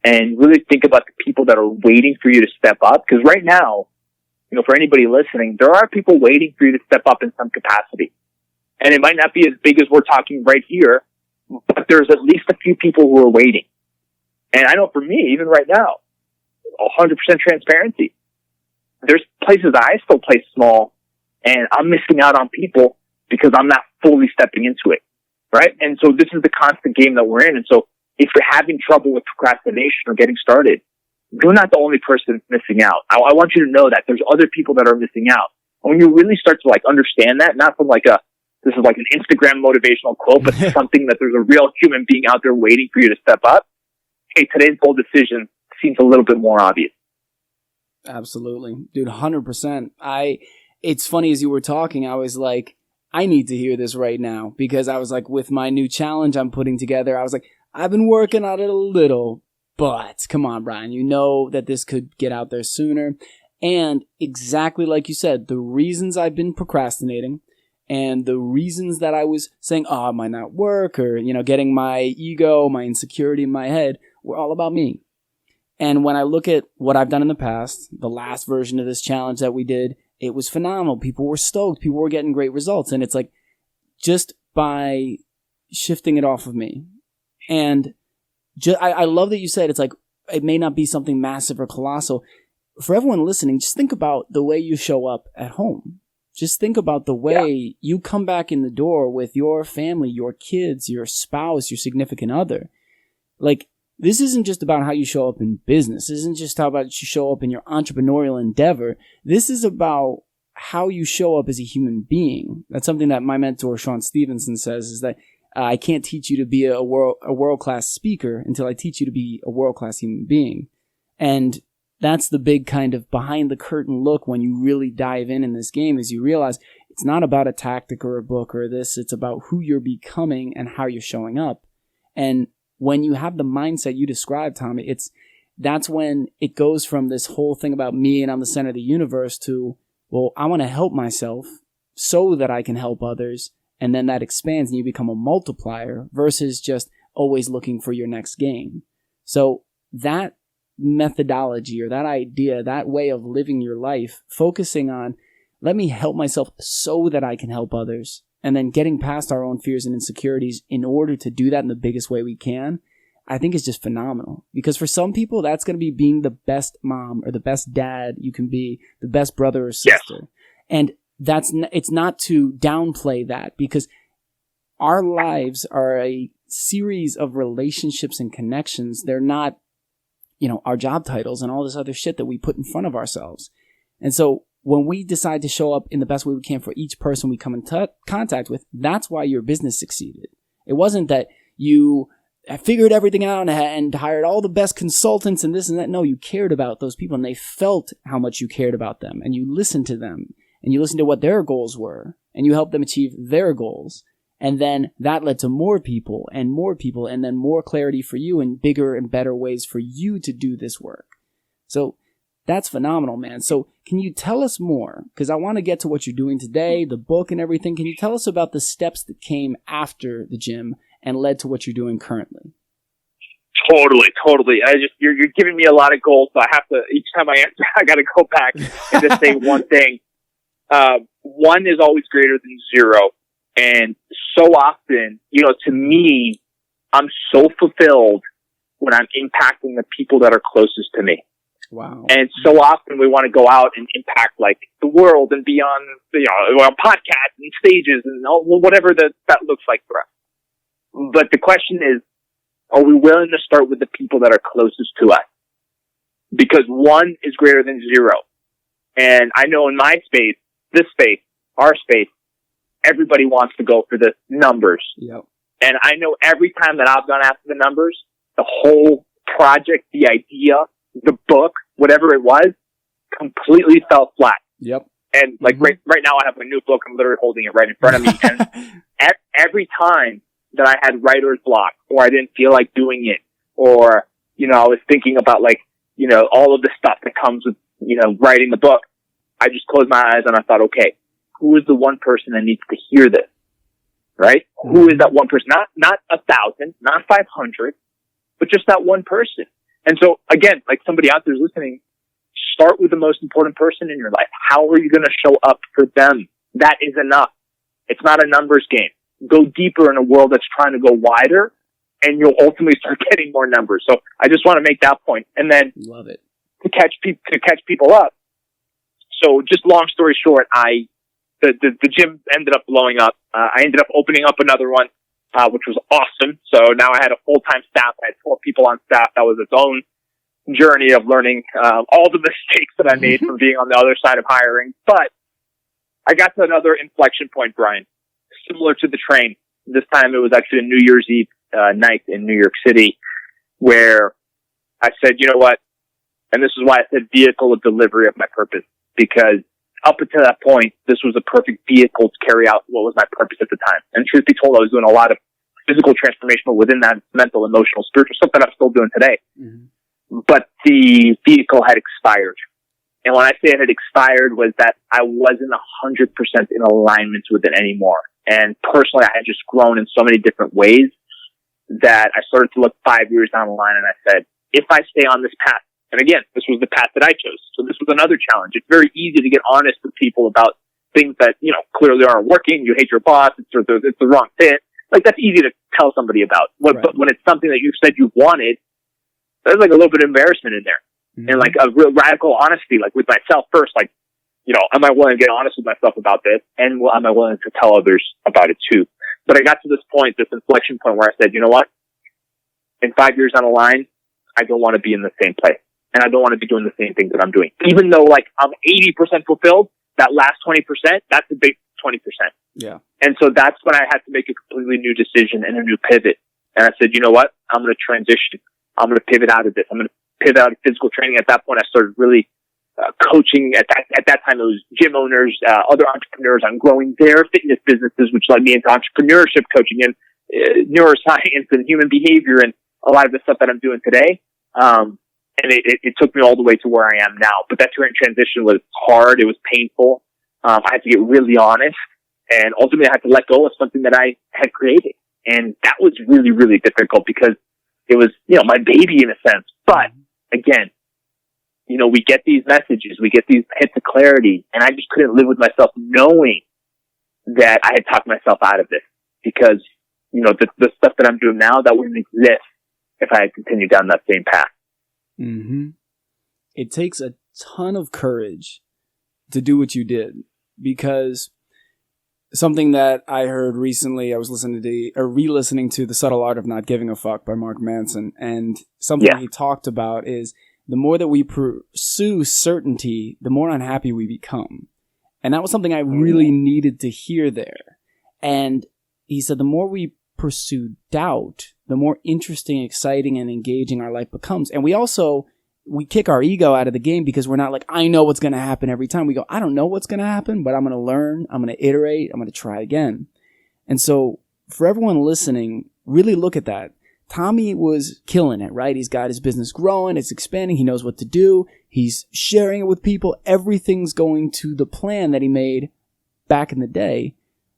and really think about the people that are waiting for you to step up? Because right now, for anybody listening, there are people waiting for you to step up in some capacity. And it might not be as big as we're talking right here, but there's at least a few people who are waiting. And I know for me, even right now, 100% transparency. There's places I still play small, and I'm missing out on people because I'm not fully stepping into it, right? And so this is the constant game that we're in. And so if you're having trouble with procrastination or getting started, you're not the only person missing out. I want you to know that there's other people that are missing out. And when you really start to understand that, not from this is like an Instagram motivational quote, but something that there's a real human being out there waiting for you to step up. Hey, today's bold decision seems a little bit more obvious. Absolutely. Dude, 100%. It's funny, as you were talking, I was like, I need to hear this right now, because I was like, with my new challenge I'm putting together, I was like, I've been working on it a little, but come on, Brian, you know that this could get out there sooner. And exactly like you said, the reasons I've been procrastinating and the reasons that I was saying, it might not work, or, getting my ego, my insecurity in my head, were all about me. And when I look at what I've done in the past, the last version of this challenge that we did, it was phenomenal. People were stoked. People were getting great results. And it's like, just by shifting it off of me. And I love that you said it's like, it may not be something massive or colossal. For everyone listening, just think about the way you show up at home. Just think about the way you come back in the door with your family, your kids, your spouse, your significant other. Like, this isn't just about how you show up in business. This isn't just how about you show up in your entrepreneurial endeavor. This is about how you show up as a human being. That's something that my mentor, Sean Stevenson, says, is that I can't teach you to be a world-class speaker until I teach you to be a world-class human being. And that's the big kind of behind-the-curtain look when you really dive in this game, is you realize it's not about a tactic or a book or this. It's about who you're becoming and how you're showing up. And when you have the mindset you described, Tommy, that's when it goes from this whole thing about me and I'm the center of the universe to, well, I want to help myself so that I can help others. And then that expands and you become a multiplier versus just always looking for your next gain. So that methodology or that idea, that way of living your life, focusing on, let me help myself so that I can help others, and then getting past our own fears and insecurities in order to do that in the biggest way we can, I think is just phenomenal. Because for some people, that's going to be being the best mom or the best dad you can be, the best brother or sister. Yes. And it's not to downplay that, because our lives are a series of relationships and connections. They're not, our job titles and all this other shit that we put in front of ourselves. And so when we decide to show up in the best way we can for each person we come in contact with, that's why your business succeeded. It wasn't that you figured everything out and hired all the best consultants and this and that. No, you cared about those people and they felt how much you cared about them, and you listened to them and you listened to what their goals were and you helped them achieve their goals. And then that led to more people and then more clarity for you and bigger and better ways for you to do this work. So that's phenomenal, man. So can you tell us more? Because I want to get to what you're doing today, the book and everything. Can you tell us about the steps that came after the gym and led to what you're doing currently? Totally. You're giving me a lot of goals, so I have to, each time I answer, I got to go back and just say one thing. One is always greater than zero. And so often, to me, I'm so fulfilled when I'm impacting the people that are closest to me. Wow. And so often we want to go out and impact like the world and beyond, podcasts and stages and whatever that looks like for us. But the question is, are we willing to start with the people that are closest to us? Because 1 is greater than 0. And I know in my space, this space, our space, everybody wants to go for the numbers. Yep. And I know every time that I've gone after the numbers, the whole project, the idea, the book, whatever it was, completely fell flat. Yep. And like right now I have a new book. I'm literally holding it right in front of me. And every time that I had writer's block, or I didn't feel like doing it, or, you know, I was thinking about like, you know, all of the stuff that comes with, you know, writing the book, I just closed my eyes and I thought, okay, who is the one person that needs to hear this? Right? Who is that one person? Not 1,000, not 500, but just that one person. And so again, like somebody out there is listening, start with the most important person in your life. How are you going to show up for them? That is enough. It's not a numbers game. Go deeper in a world that's trying to go wider, and you'll ultimately start getting more numbers. So I just want to make that point. And then love it to catch people up. So just long story short, the gym ended up blowing up. I ended up opening up another one, which was awesome. So now I had a full-time staff. I had 12 people on staff. That was its own journey of learning all the mistakes that I made from being on the other side of hiring. But I got to another inflection point, Brian, similar to the train. This time it was actually a New Year's Eve night in New York City, where I said, you know what? And this is why I said vehicle of delivery of my purpose, because up until that point, this was a perfect vehicle to carry out what was my purpose at the time. And truth be told, I was doing a lot of physical transformational within that mental, emotional, spiritual stuff that I'm still doing today. But the vehicle had expired. And when I say it had expired was that I wasn't 100% in alignment with it anymore. And personally, I had just grown in so many different ways that I started to look 5 years down the line and I said, if I stay on this path, and again, this was the path that I chose. So this was another challenge. It's very easy to get honest with people about things that, you know, clearly aren't working. You hate your boss. It's the wrong fit. Like, that's easy to tell somebody about. But when it's something that you said you wanted, there's like a little bit of embarrassment in there. And like a real radical honesty, like with myself first, like, you know, am I willing to get honest with myself about this? And am I willing to tell others about it too? But I got to this point, this inflection point where I said, you know what? In 5 years down the line, I don't want to be in the same place. And I don't want to be doing the same thing that I'm doing. Even though like I'm 80% fulfilled, that last 20%, that's a big 20%. Yeah. And so that's when I had to make a completely new decision and a new pivot. And I said, you know what? I'm going to transition. I'm going to pivot out of this. I'm going to pivot out of physical training. At that point, I started really coaching. At that time, it was gym owners, other entrepreneurs on growing their fitness businesses, which led me into entrepreneurship coaching and neuroscience and human behavior and a lot of the stuff that I'm doing today. And it took me all the way to where I am now. But that transition was hard. It was painful. I had to get really honest. And ultimately, I had to let go of something that I had created. And that was really, really difficult because it was, you know, my baby in a sense. But again, you know, we get these messages, we get these hits of clarity, and I just couldn't live with myself knowing that I had talked myself out of this because, you know, the stuff that I'm doing now, that wouldn't exist if I had continued down that same path. It takes a ton of courage to do what you did, because something that I heard recently, I was re-listening to The Subtle Art of Not Giving a Fuck by Mark Manson, and something he talked about is the more that we pursue certainty, the more unhappy we become. And that was something I really needed to hear there. And he said the more we pursue doubt, the more interesting, exciting, and engaging our life becomes. And we kick our ego out of the game because we're not like, I know what's going to happen every time. We go, I don't know what's going to happen, but I'm going to learn, I'm going to iterate, I'm going to try again. And so for everyone listening, really look at that. Tommy was killing it, right? He's got his business growing, it's expanding, he knows what to do, he's sharing it with people, everything's going to the plan that he made back in the day.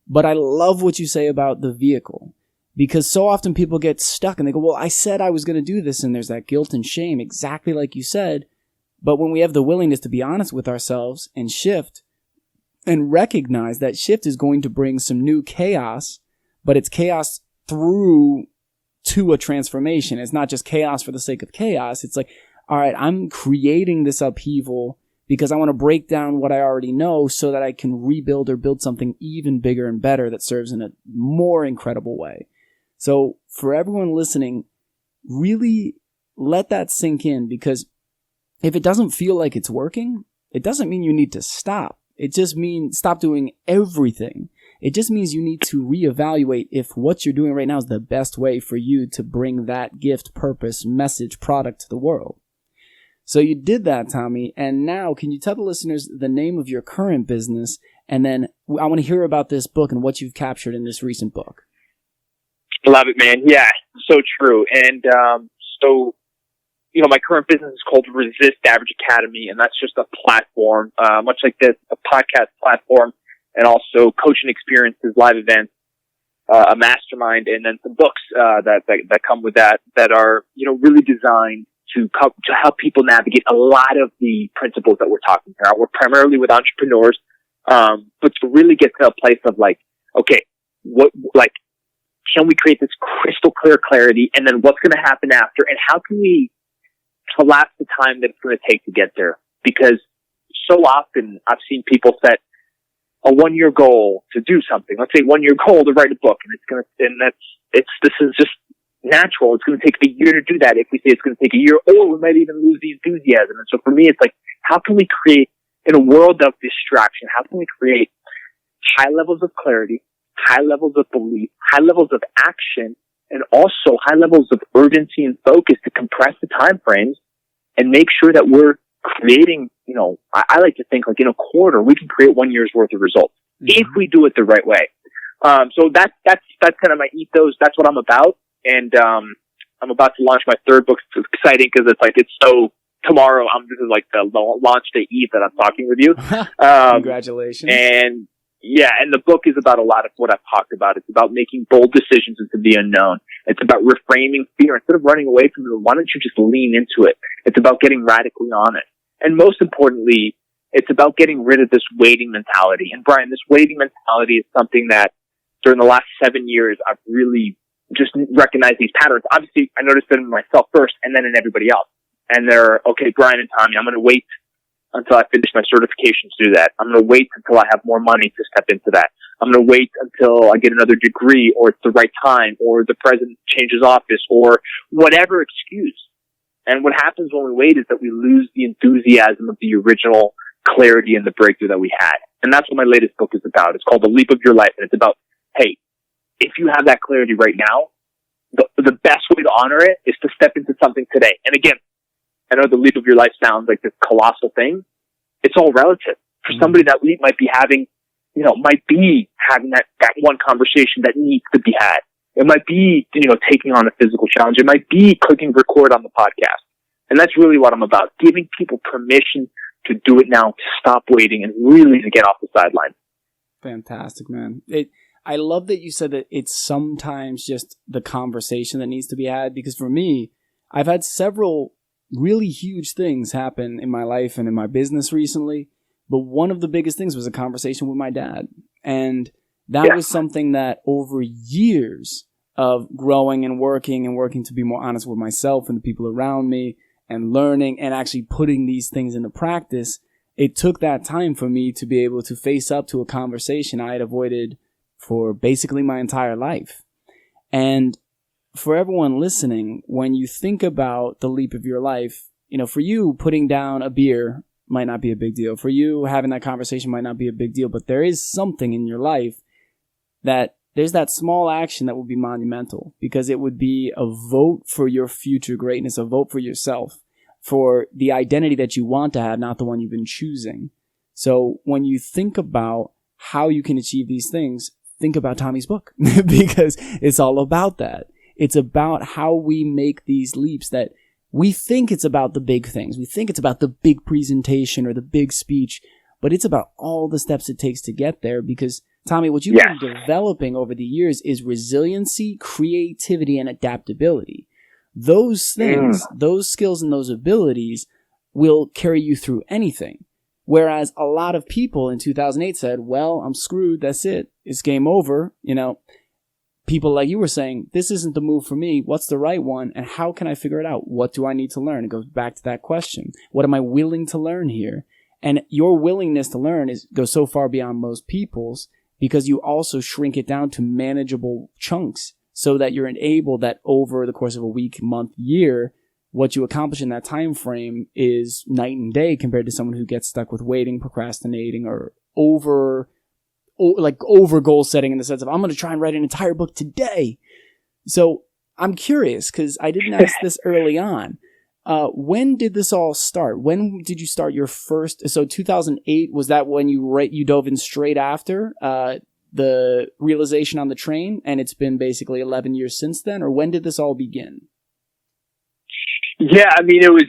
But I love what you say about the vehicle. Because so often people get stuck and they go, well, I said I was going to do this, and there's that guilt and shame, exactly like you said. But when we have the willingness to be honest with ourselves and shift and recognize that shift is going to bring some new chaos, but it's chaos through to a transformation. It's not just chaos for the sake of chaos. It's like, all right, I'm creating this upheaval because I want to break down what I already know so that I can rebuild or build something even bigger and better that serves in a more incredible way. So for everyone listening, really let that sink in, because if it doesn't feel like it's working, it doesn't mean you need to stop. It just means stop doing everything. It just means you need to reevaluate if what you're doing right now is the best way for you to bring that gift, purpose, message, product to the world. So you did that, Tommy, and now can you tell the listeners the name of your current business, and then I want to hear about this book and what you've captured in this recent book. Love it, man. Yeah, so true. And so, you know, my current business is called Resist Average Academy, and that's just a platform, much like this, a podcast platform, and also coaching experiences, live events, a mastermind, and then some books that come with that are, you know, really designed to help people navigate a lot of the principles that we're talking about. We're primarily with entrepreneurs, but to really get to a place of like, okay, can we create this crystal clear clarity, and then what's going to happen after, and how can we collapse the time that it's going to take to get there? Because so often I've seen people set a 1-year goal to do something. Let's say 1-year goal to write a book, this is just natural. It's going to take a year to do that. If we say it's going to take a year, or we might even lose the enthusiasm. And so for me, it's like, how can we create, in a world of distraction, how can we create high levels of clarity, high levels of belief, high levels of action, and also high levels of urgency and focus to compress the time frames and make sure that we're creating, you know, I like to think like in a quarter, we can create 1 year's worth of results if we do it the right way. So that's kind of my ethos. That's what I'm about. And, I'm about to launch my third book. It's exciting because it's so tomorrow. This is like the launch day eve that I'm talking with you. Congratulations. And yeah, and the book is about a lot of what I've talked about. It's about making bold decisions into the unknown. It's about reframing fear. Instead of running away from it, why don't you just lean into it? It's about getting radically honest. And most importantly, it's about getting rid of this waiting mentality. And Brian, this waiting mentality is something that during the last 7 years, I've really just recognized these patterns. Obviously, I noticed it in myself first and then in everybody else. And they're, okay, Brian and Tommy, I'm going to wait until I finish my certifications to do that. I'm going to wait until I have more money to step into that. I'm going to wait until I get another degree, or it's the right time, or the president changes office, or whatever excuse. And what happens when we wait is that we lose the enthusiasm of the original clarity and the breakthrough that we had. And that's what my latest book is about. It's called The Leap of Your Life. And it's about, hey, if you have that clarity right now, the best way to honor it is to step into something today. And again, I know the leap of your life sounds like this colossal thing. It's all relative. For somebody, that leap might be having that one conversation that needs to be had. It might be, taking on a physical challenge. It might be clicking record on the podcast. And that's really what I'm about. Giving people permission to do it now, to stop waiting, and really to get off the sidelines. Fantastic, man. I love that you said that it's sometimes just the conversation that needs to be had, because for me, I've had several really huge things happen in my life and in my business recently, but one of the biggest things was a conversation with my dad. And that was something that over years of growing and working to be more honest with myself and the people around me and learning and actually putting these things into practice, it took that time for me to be able to face up to a conversation I had avoided for basically my entire life. And for everyone listening, when you think about the leap of your life, for you, putting down a beer might not be a big deal. For you, having that conversation might not be a big deal, but there is something in your life that there's that small action that would be monumental, because it would be a vote for your future greatness, a vote for yourself, for the identity that you want to have, not the one you've been choosing. So when you think about how you can achieve these things, think about Tommy's book, because it's all about that. It's about how we make these leaps that we think it's about the big things. We think it's about the big presentation or the big speech, but it's about all the steps it takes to get there. Because, Tommy, what you've been developing over the years is resiliency, creativity, and adaptability. Those things, those skills and those abilities will carry you through anything. Whereas a lot of people in 2008 said, well, I'm screwed. That's it. It's game over. People like you were saying, this isn't the move for me. What's the right one? And how can I figure it out? What do I need to learn? It goes back to that question. What am I willing to learn here? And your willingness to learn goes so far beyond most people's, because you also shrink it down to manageable chunks. so that you're enabled that over the course of a week, month, year, what you accomplish in that time frame is night and day compared to someone who gets stuck with waiting, procrastinating, or over goal setting in the sense of, I'm going to try and write an entire book today. So I'm curious, because I didn't ask this early on. When did this all start? When did you start your first? So 2008, was that when you dove in straight after the realization on the train, and it's been basically 11 years since then? Or when did this all begin? Yeah, I mean, it was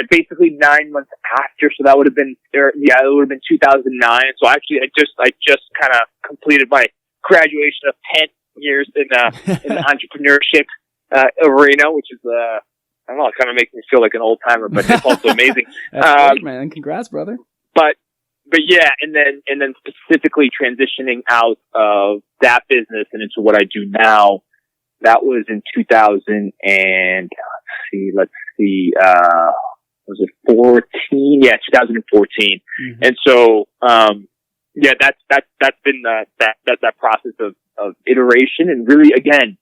basically 9 months after. So that would have been, it would have been 2009. So actually, I just kind of completed my graduation of 10 years in the entrepreneurship arena, which is I don't know, it kind of makes me feel like an old timer, but it's also amazing. That's great, man. Congrats, brother. But yeah, and then specifically transitioning out of that business and into what I do now, that was in 2000 and let's see, was it 14? Yeah, 2014. Mm-hmm. And so, that's been that process of iteration, and really, again,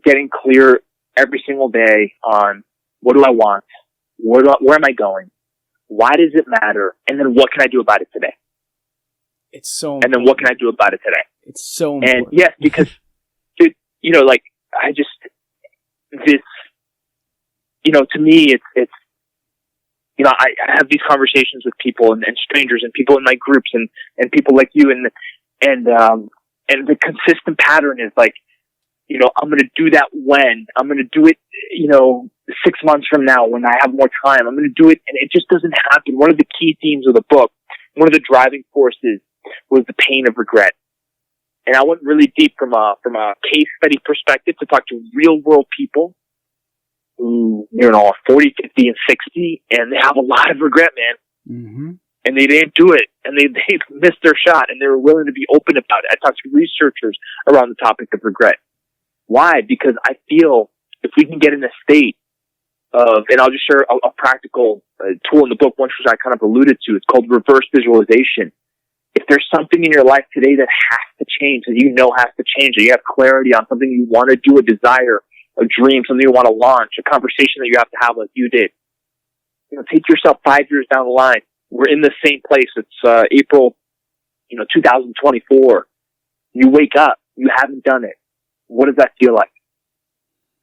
getting clear every single day on what do I want? Where am I going? Why does it matter? And then what can I do about it today? It's so important. And then what can I do about it today? It's so important. And yes, because to me, it's I have these conversations with people and strangers and people in my groups and people like you, and the consistent pattern is like, I'm going to do that when I'm going to do it, 6 months from now when I have more time. I'm going to do it, and it just doesn't happen. One of the key themes of the book, one of the driving forces, was the pain of regret. And I went really deep from a case study perspective to talk to real world people who, are 40, 50, and 60, and they have a lot of regret, man. Mm-hmm. And they didn't do it, and they missed their shot, and they were willing to be open about it. I talked to researchers around the topic of regret. Why? Because I feel if we can get in a state of, and I'll just share a practical tool in the book, which I kind of alluded to. It's called reverse visualization. If there's something in your life today that has to change, that has to change, that you have clarity on something you want to do, a desire, a dream, something you want to launch, a conversation that you have to have like you did, take yourself 5 years down the line. We're in the same place. It's April, 2024. You wake up, you haven't done it. What does that feel like?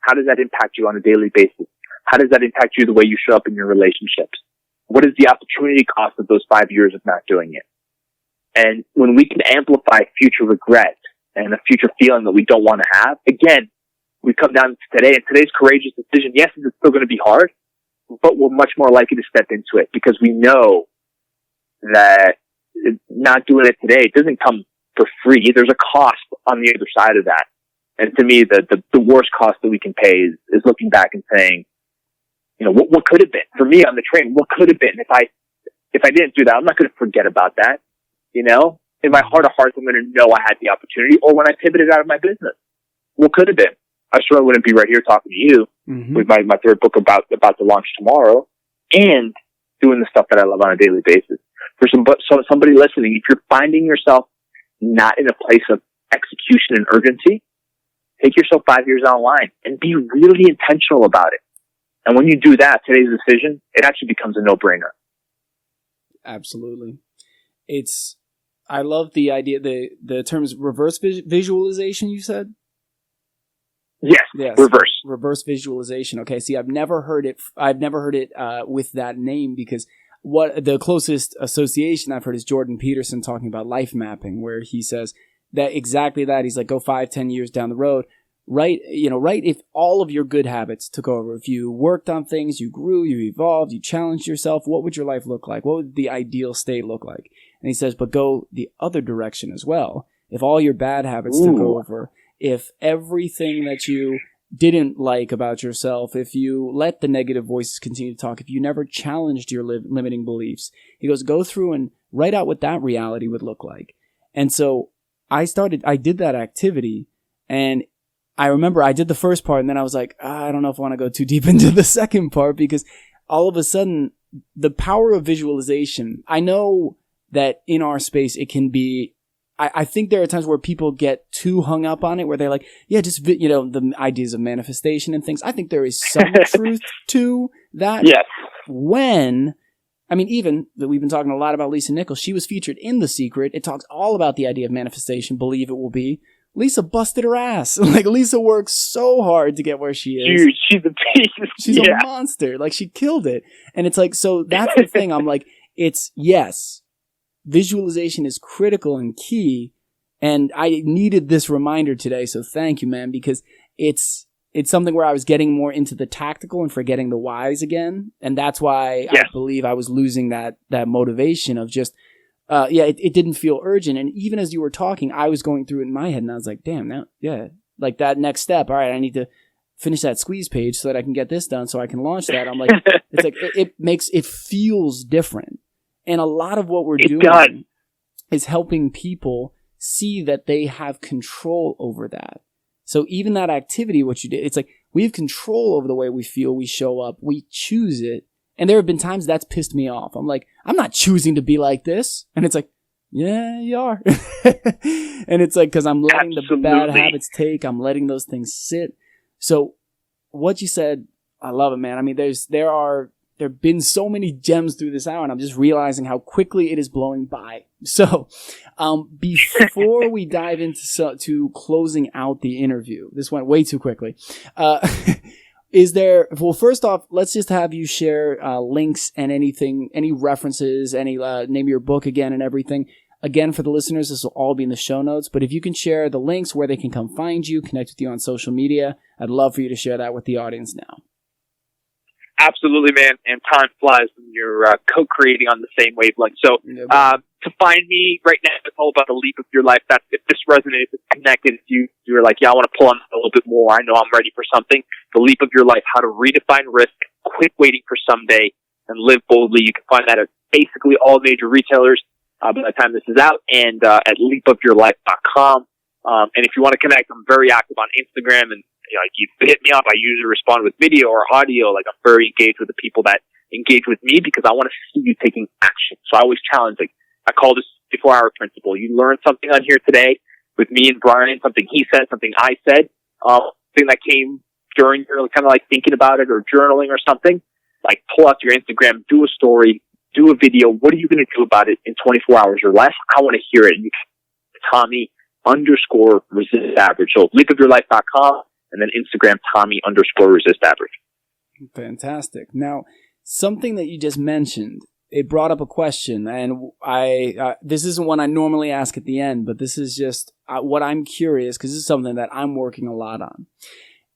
How does that impact you on a daily basis? How does that impact you the way you show up in your relationships? What is the opportunity cost of those 5 years of not doing it? And when we can amplify future regret and a future feeling that we don't want to have, again, we come down to today, and today's courageous decision, yes, it's still going to be hard, but we're much more likely to step into it because we know that not doing it today, it doesn't come for free. There's a cost on the other side of that. And to me, the worst cost that we can pay is looking back and saying, what could have been? For me on the train, what could have been? If I didn't do that, I'm not going to forget about that. In my heart of hearts, I'm going to know I had the opportunity. Or when I pivoted out of my business, what could have been? I certainly wouldn't be right here talking to you with my third book about to launch tomorrow, and doing the stuff that I love on a daily basis. For somebody listening, if you're finding yourself not in a place of execution and urgency, take yourself 5 years down the line and be really intentional about it. And when you do that, today's decision, it actually becomes a no-brainer. Absolutely. I love the idea, the terms reverse visualization, you said? Yes. Reverse visualization. Okay. See, I've never heard it with that name, because what the closest association I've heard is Jordan Peterson talking about life mapping, where he says that exactly that. He's like, go 5-10 years down the road, right? If all of your good habits took over, if you worked on things, you grew, you evolved, you challenged yourself, what would your life look like? What would the ideal state look like? And he says, but go the other direction as well. If all your bad habits took over, if everything that you didn't like about yourself, if you let the negative voices continue to talk, if you never challenged your limiting beliefs, he goes, go through and write out what that reality would look like. And so I did that activity, and I remember I did the first part, and then I was like, I don't know if I want to go too deep into the second part, because all of a sudden, the power of visualization, I know that in our space, it can be, I think there are times where people get too hung up on it, where they're like, yeah, just, the ideas of manifestation and things. I think there is some truth to that. Yes. Even that we've been talking a lot about Lisa Nichols. She was featured in The Secret. It talks all about the idea of manifestation, believe it will be. Lisa busted her ass. Like, Lisa works so hard to get where she is. Dude, she's a beast. She's a monster. Like, she killed it. And it's like, so that's the thing. I'm like, yes, visualization is critical and key. And I needed this reminder today. So thank you, man, because it's something where I was getting more into the tactical and forgetting the whys again. And that's why I believe I was losing that motivation of just, it didn't feel urgent. And even as you were talking, I was going through it in my head and I was like, damn, now, like that next step. All right, I need to finish that squeeze page so that I can get this done so I can launch that. I'm like, it's like, it feels different. And a lot of what we're doing is helping people see that they have control over that. So even that activity, what you did, it's like we have control over the way we feel, we show up, we choose it. And there have been times that's pissed me off. I'm like, I'm not choosing to be like this. And it's like, yeah, you are. And it's like, because I'm letting the bad habits take, I'm letting those things sit. So what you said, I love it, man. I mean, there have been so many gems through this hour, and I'm just realizing how quickly it is blowing by. So, before we dive into closing out the interview, this went way too quickly. First off, let's just have you share links and anything, any references, any name of your book again and everything. Again, for the listeners, this will all be in the show notes, but if you can share the links where they can come find you, connect with you on social media, I'd love for you to share that with the audience now. Absolutely, man. And time flies when you're co-creating on the same wavelength. So, to find me right now, it's all about the leap of your life. That's, if this resonates, if it's connected, if you're like, yeah, I want to pull on a little bit more. I know I'm ready for something. The leap of your life, how to redefine risk, quit waiting for someday, and live boldly. You can find that at basically all major retailers by the time this is out, and at leapofyourlife.com. And if you want to connect, I'm very active on Instagram, and you hit me up. I usually respond with video or audio. Like, I'm very engaged with the people that engage with me because I want to see you taking action. So I always challenge, like, I call this 24-hour principle. You learned something on here today with me and Brian, something he said, something I said, something that came during your kind of like thinking about it or journaling or something. Like, pull out your Instagram, do a story, do a video. What are you going to do about it in 24 hours or less? I want to hear it. And you can Tommy_resist average. So leapofyourlife.com. And then Instagram, Tommy_resist average. Fantastic. Now, something that you just mentioned, it brought up a question, and this isn't one I normally ask at the end, but this is just what I'm curious, because this is something that I'm working a lot on,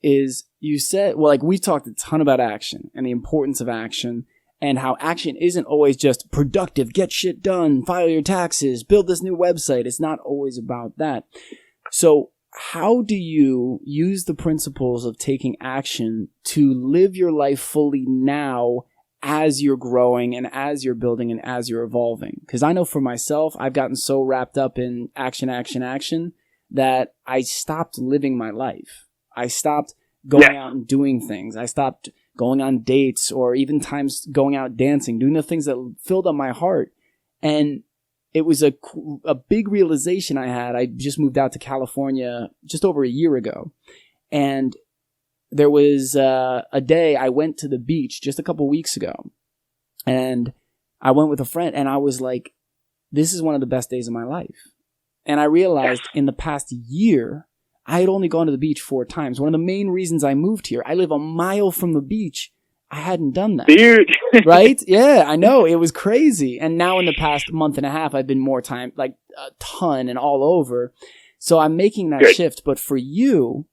is you said, well, like, we've talked a ton about action and the importance of action, and how action isn't always just productive, get shit done, file your taxes, build this new website. It's not always about that. So, how do you use the principles of taking action to live your life fully now as you're growing and as you're building and as you're evolving? Because I know for myself, I've gotten so wrapped up in action that I stopped living my life. I stopped going out and doing things. I stopped going on dates, or even times going out dancing, doing the things that filled up my heart. And it was a big realization I had. I just moved out to California just over a year ago. And there was a day I went to the beach just a couple weeks ago. And I went with a friend, and I was like, this is one of the best days of my life. And I realized in the past year, I had only gone to the beach 4 times. One of the main reasons I moved here, I live a mile from the beach. I hadn't done that. Dude. Right? Yeah, I know. It was crazy. And now in the past month and a half, I've been more time, like a ton and all over. So I'm making that shift. But for you,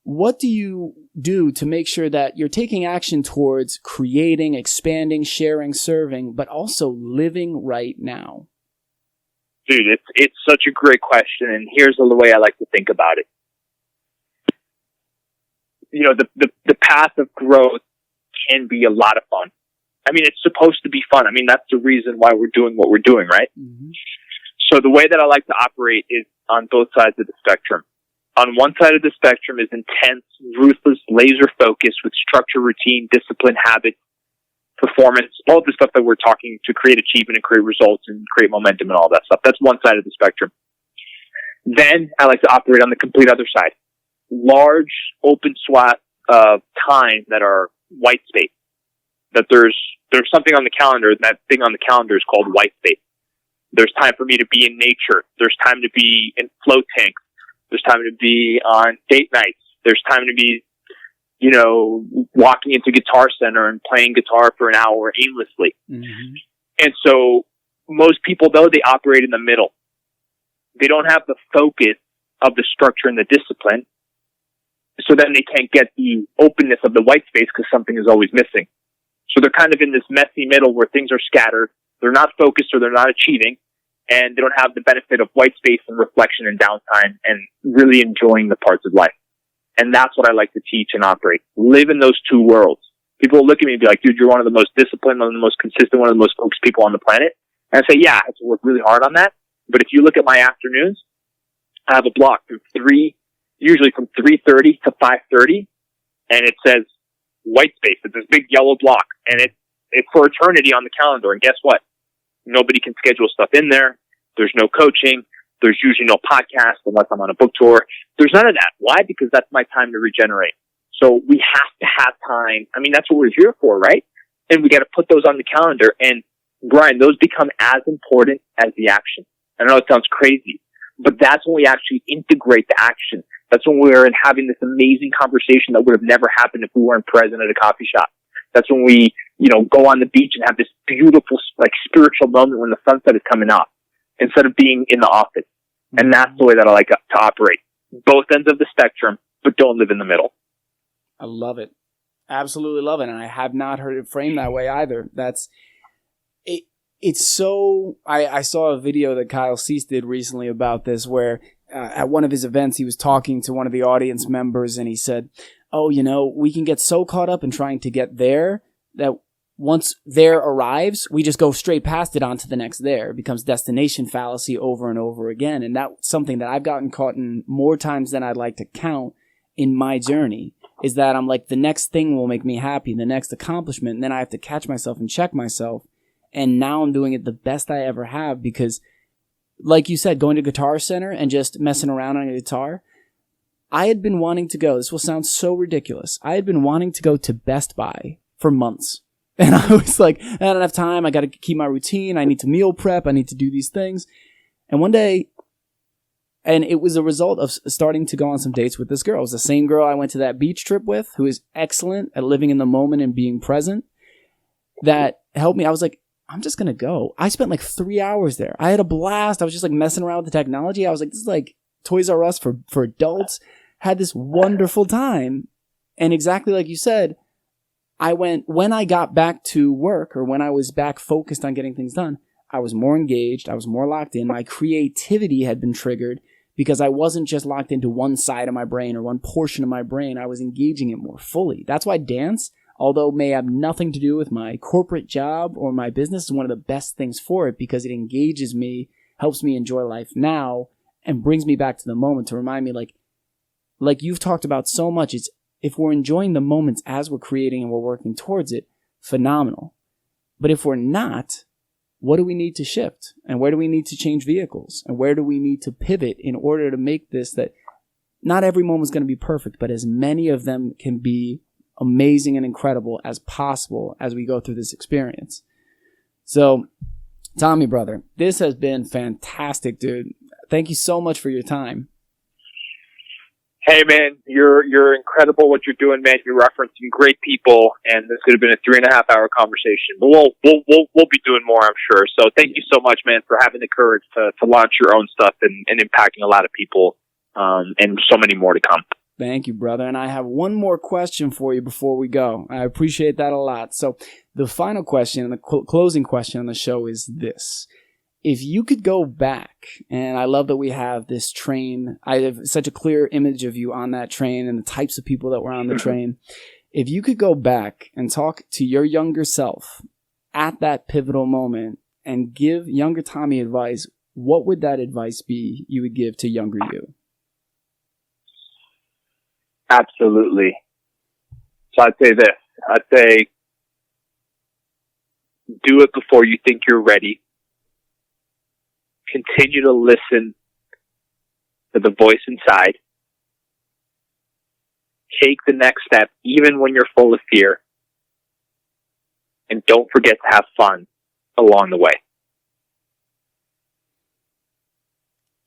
what do you do to make sure that you're taking action towards creating, expanding, sharing, serving, but also living right now? Dude, it's such a great question. And here's the way I like to think about it. The path of growth can be a lot of fun. I mean, it's supposed to be fun. I mean, that's the reason why we're doing what we're doing, right? Mm-hmm. So the way that I like to operate is on both sides of the spectrum. On one side of the spectrum is intense, ruthless, laser focus with structure, routine, discipline, habits, performance, all the stuff that we're talking to create achievement and create results and create momentum and all that stuff. That's one side of the spectrum. Then I like to operate on the complete other side. Large open swaths of time that are white space. That there's something on the calendar, and that thing on the calendar is called white space. There's time for me to be in nature. There's time to be in float tanks. There's time to be on date nights. There's time to be, walking into Guitar Center and playing guitar for an hour aimlessly. Mm-hmm. And so most people, though, they operate in the middle. They don't have the focus of the structure and the discipline. So then they can't get the openness of the white space because something is always missing. So they're kind of in this messy middle where things are scattered. They're not focused or they're not achieving. And they don't have the benefit of white space and reflection and downtime and really enjoying the parts of life. And that's what I like to teach and operate. Live in those two worlds. People will look at me and be like, dude, you're one of the most disciplined, one of the most consistent, one of the most focused people on the planet. And I say, yeah, I have to work really hard on that. But if you look at my afternoons, I have a block usually from 3:30 to 5:30, and it says white space. It's this big yellow block, and it's for eternity on the calendar. And guess what? Nobody can schedule stuff in there. There's no coaching. There's usually no podcast unless I'm on a book tour. There's none of that. Why? Because that's my time to regenerate. So we have to have time. I mean, that's what we're here for, right? And we got to put those on the calendar. And Brian, those become as important as the action. I know it sounds crazy, but that's when we actually integrate the action. That's when we're having this amazing conversation that would have never happened if we weren't present at a coffee shop. That's when we, go on the beach and have this beautiful, spiritual moment when the sunset is coming up instead of being in the office. And that's the way that I like to operate. Both ends of the spectrum, but don't live in the middle. I love it. Absolutely love it. And I have not heard it framed that way either. It's so, I saw a video that Kyle Cease did recently about this where at one of his events, he was talking to one of the audience members and he said, we can get so caught up in trying to get there that once there arrives, we just go straight past it onto the next there. It becomes destination fallacy over and over again. And that's something that I've gotten caught in more times than I'd like to count in my journey, is that I'm like, the next thing will make me happy, the next accomplishment. And then I have to catch myself and check myself. And now I'm doing it the best I ever have because, like you said, going to Guitar Center and just messing around on a guitar, I had been wanting to go. This will sound so ridiculous. I had been wanting to go to Best Buy for months. And I was like, I don't have time. I got to keep my routine. I need to meal prep. I need to do these things. And one day, and it was a result of starting to go on some dates with this girl. It was the same girl I went to that beach trip with, who is excellent at living in the moment and being present, that helped me. I was like, I'm just going to go. I spent 3 hours there. I had a blast. I was just messing around with the technology. I was like, this is like Toys R Us for adults. Had this wonderful time. And exactly like you said, when I got back to work or when I was back focused on getting things done, I was more engaged. I was more locked in. My creativity had been triggered because I wasn't just locked into one side of my brain or one portion of my brain. I was engaging it more fully. That's why dance, although may have nothing to do with my corporate job or my business, is one of the best things for it because it engages me, helps me enjoy life now, and brings me back to the moment to remind me, like you've talked about so much, it's if we're enjoying the moments as we're creating and we're working towards it, phenomenal. But if we're not, what do we need to shift? And where do we need to change vehicles? And where do we need to pivot in order to make this that not every moment is going to be perfect, but as many of them can be amazing and incredible as possible as we go through this experience. So, Tommy, brother, this has been fantastic, dude. Thank you so much for your time. Hey, man, you're incredible what you're doing, man. You're referencing great people, and this could have been a 3.5-hour conversation. But we'll be doing more, I'm sure. So thank you so much, man, for having the courage to launch your own stuff and impacting a lot of people, and so many more to come. Thank you, brother. And I have one more question for you before we go. I appreciate that a lot. So the final question and the closing question on the show is this. If you could go back, and I love that we have this train, I have such a clear image of you on that train and the types of people that were on the train. If you could go back and talk to your younger self at that pivotal moment and give younger Tommy advice, what would that advice be you would give to younger you? Absolutely. So I'd say this. I'd say do it before you think you're ready. Continue to listen to the voice inside. Take the next step, even when you're full of fear. And don't forget to have fun along the way.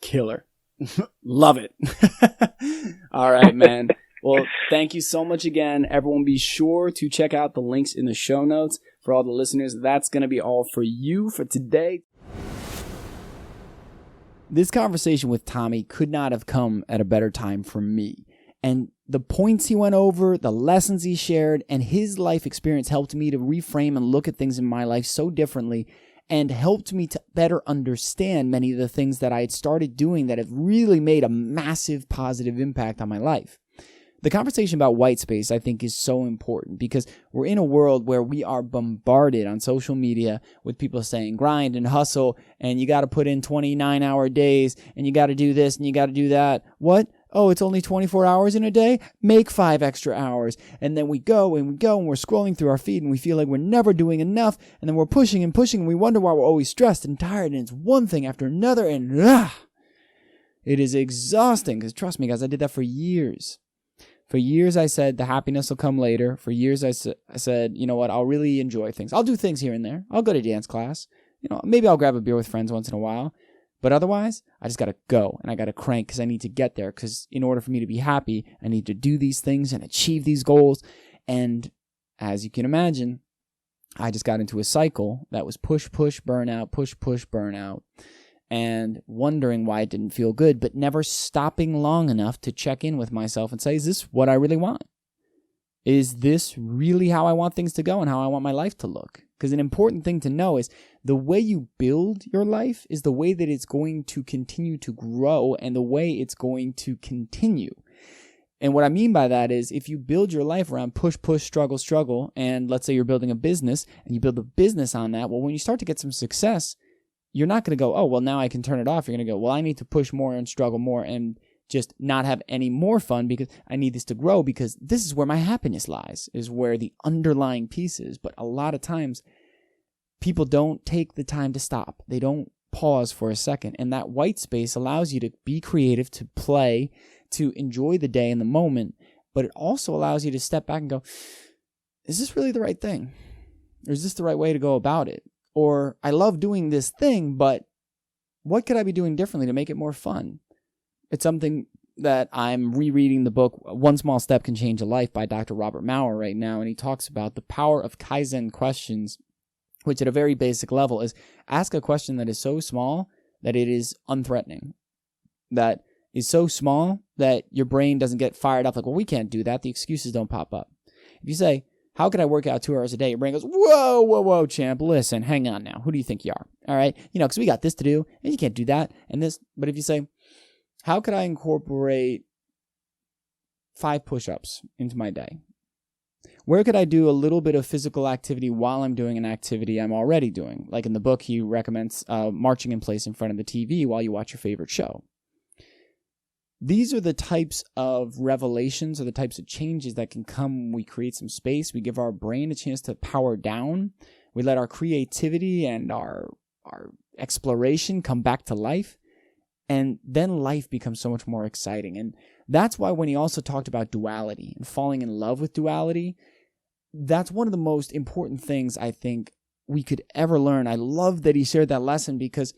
Killer. Love it. All right, man. Well, thank you so much again. Everyone be sure to check out the links in the show notes. For all the listeners, that's going to be all for you for today. This conversation with Tommy could not have come at a better time for me. And the points he went over, the lessons he shared, and his life experience helped me to reframe and look at things in my life so differently, and helped me to better understand many of the things that I had started doing that have really made a massive positive impact on my life. The conversation about white space, I think, is so important because we're in a world where we are bombarded on social media with people saying grind and hustle, and you got to put in 29-hour days, and you got to do this, and you got to do that. What? Oh, it's only 24 hours in a day? Make 5 extra hours. And then we go and we're scrolling through our feed and we feel like we're never doing enough. And then we're pushing and pushing and we wonder why we're always stressed and tired. And it's one thing after another. And it is exhausting. Because trust me, guys, I did that for years. For years, I said the happiness will come later. For years, I said, you know what, I'll really enjoy things. I'll do things here and there. I'll go to dance class. Maybe I'll grab a beer with friends once in a while. But otherwise, I just got to go and I got to crank because I need to get there. Because in order for me to be happy, I need to do these things and achieve these goals. And as you can imagine, I just got into a cycle that was push, push, burnout, push, push, burnout. And wondering why it didn't feel good, but never stopping long enough to check in with myself and say, is this what I really want? Is this really how I want things to go and how I want my life to look? Because an important thing to know is the way you build your life is the way that it's going to continue to grow and the way it's going to continue. And what I mean by that is if you build your life around push, push, struggle, struggle, and let's say you're building a business and you build a business on that, well, when you start to get some success, you're not going to go, oh, well, now I can turn it off. You're going to go, well, I need to push more and struggle more and just not have any more fun because I need this to grow because this is where my happiness lies, is where the underlying piece is. But a lot of times people don't take the time to stop. They don't pause for a second. And that white space allows you to be creative, to play, to enjoy the day and the moment. But it also allows you to step back and go, is this really the right thing? Or is this the right way to go about it? Or I love doing this thing, but what could I be doing differently to make it more fun? It's something that I'm rereading the book, One Small Step Can Change a Life by Dr. Robert Maurer right now. And he talks about the power of Kaizen questions, which at a very basic level is ask a question that is so small that it is unthreatening, that is so small that your brain doesn't get fired up like, well, we can't do that. The excuses don't pop up. If you say, how could I work out 2 hours a day? Your brain goes, whoa, whoa, whoa, champ, listen, hang on now. Who do you think you are? All right. Because we got this to do and you can't do that and this. But if you say, how could I incorporate 5 push-ups into my day? Where could I do a little bit of physical activity while I'm doing an activity I'm already doing? Like in the book, he recommends marching in place in front of the TV while you watch your favorite show. These are the types of revelations or the types of changes that can come when we create some space. We give our brain a chance to power down. We let our creativity and our exploration come back to life. And then life becomes so much more exciting. And that's why when he also talked about duality and falling in love with duality, that's one of the most important things I think we could ever learn. I love that he shared that lesson because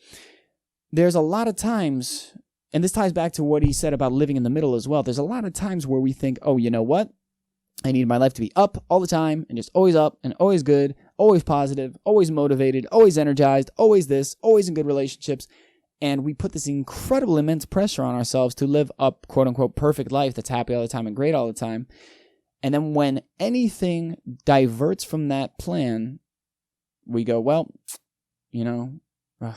there's a lot of times, and this ties back to what he said about living in the middle as well. There's a lot of times where we think, oh, you know what? I need my life to be up all the time and just always up and always good, always positive, always motivated, always energized, always this, always in good relationships. And we put this incredible, immense pressure on ourselves to live up, quote unquote, perfect life that's happy all the time and great all the time. And then when anything diverts from that plan, we go, well, I'm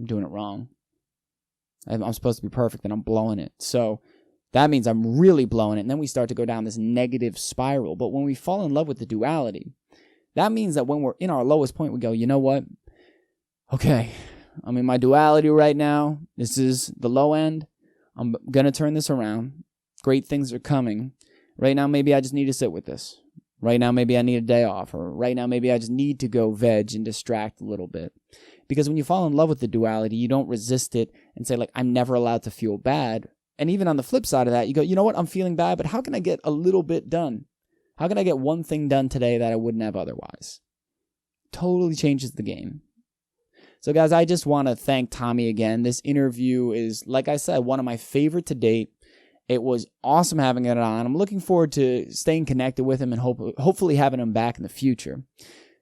doing it wrong. I'm supposed to be perfect and I'm blowing it. So that means I'm really blowing it. And then we start to go down this negative spiral. But when we fall in love with the duality, that means that when we're in our lowest point, we go, you know what? Okay, I'm in my duality right now. This is the low end. I'm going to turn this around. Great things are coming. Right now, maybe I just need to sit with this. Right now, maybe I need a day off. Or right now, maybe I just need to go veg and distract a little bit. Because when you fall in love with the duality, you don't resist it and say, like, I'm never allowed to feel bad. And even on the flip side of that, you go, you know what? I'm feeling bad, but how can I get a little bit done? How can I get one thing done today that I wouldn't have otherwise? Totally changes the game. So guys, I just want to thank Tommy again. This interview is, like I said, one of my favorite to date. It was awesome having it on. I'm looking forward to staying connected with him and hopefully having him back in the future.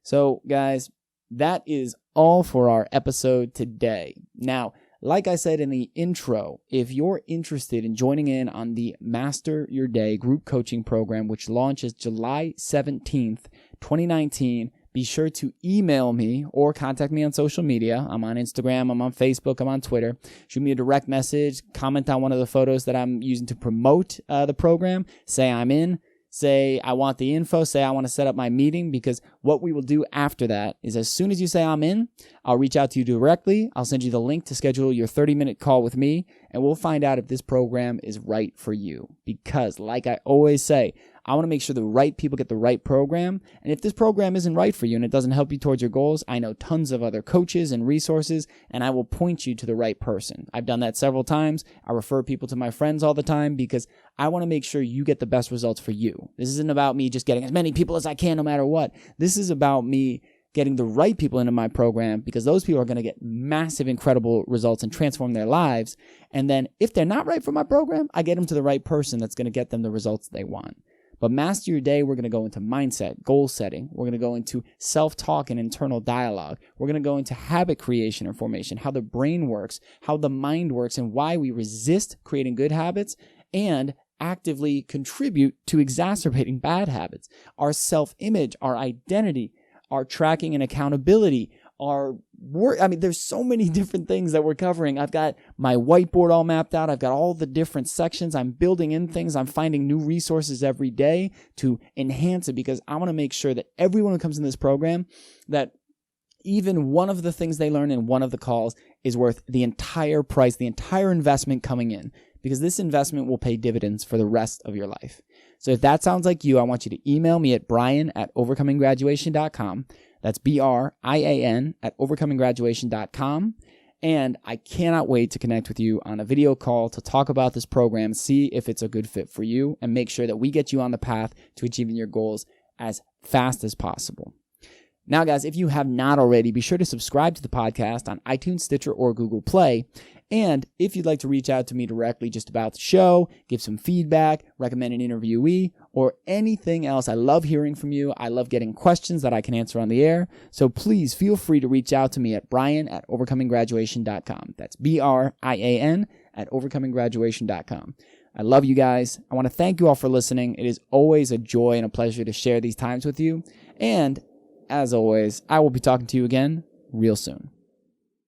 So guys, that is all for our episode today. Now, like I said in the intro, if you're interested in joining in on the Master Your Day group coaching program, which launches July 17th, 2019, be sure to email me or contact me on social media. I'm on Instagram, I'm on Facebook, I'm on Twitter. Shoot me a direct message, comment on one of the photos that I'm using to promote the program. Say I'm in. Say I want the info. Say I want to set up my meeting, because what we will do after that is as soon as you say I'm in, I'll reach out to you directly. I'll send you the link to schedule your 30-minute call with me, and we'll find out if this program is right for you. Because like I always say, I want to make sure the right people get the right program. And if this program isn't right for you and it doesn't help you towards your goals, I know tons of other coaches and resources, and I will point you to the right person. I've done that several times. I refer people to my friends all the time because I want to make sure you get the best results for you. This isn't about me just getting as many people as I can no matter what. This is about me getting the right people into my program, because those people are going to get massive, incredible results and transform their lives. And then if they're not right for my program, I get them to the right person that's going to get them the results they want. But Master Your Day, we're going to go into mindset, goal setting. We're going to go into self-talk and internal dialogue. We're going to go into habit creation and formation, how the brain works, how the mind works, and why we resist creating good habits and actively contribute to exacerbating bad habits. Our self-image, our identity, our tracking and accountability, our work. I mean, there's so many different things that we're covering. I've got my whiteboard all mapped out. I've got all the different sections. I'm building in things. I'm finding new resources every day to enhance it, because I want to make sure that everyone who comes in this program, that even one of the things they learn in one of the calls is worth the entire price, the entire investment coming in, because this investment will pay dividends for the rest of your life. So if that sounds like you, I want you to email me at brian@overcominggraduation.com. That's BRIAN@overcominggraduation.com. And I cannot wait to connect with you on a video call to talk about this program, see if it's a good fit for you, and make sure that we get you on the path to achieving your goals as fast as possible. Now, guys, if you have not already, be sure to subscribe to the podcast on iTunes, Stitcher, or Google Play. And if you'd like to reach out to me directly just about the show, give some feedback, recommend an interviewee, or anything else, I love hearing from you. I love getting questions that I can answer on the air. So please feel free to reach out to me at brian@overcominggraduation.com. That's BRIAN@overcominggraduation.com. I love you guys. I want to thank you all for listening. It is always a joy and a pleasure to share these times with you. And as always, I will be talking to you again real soon.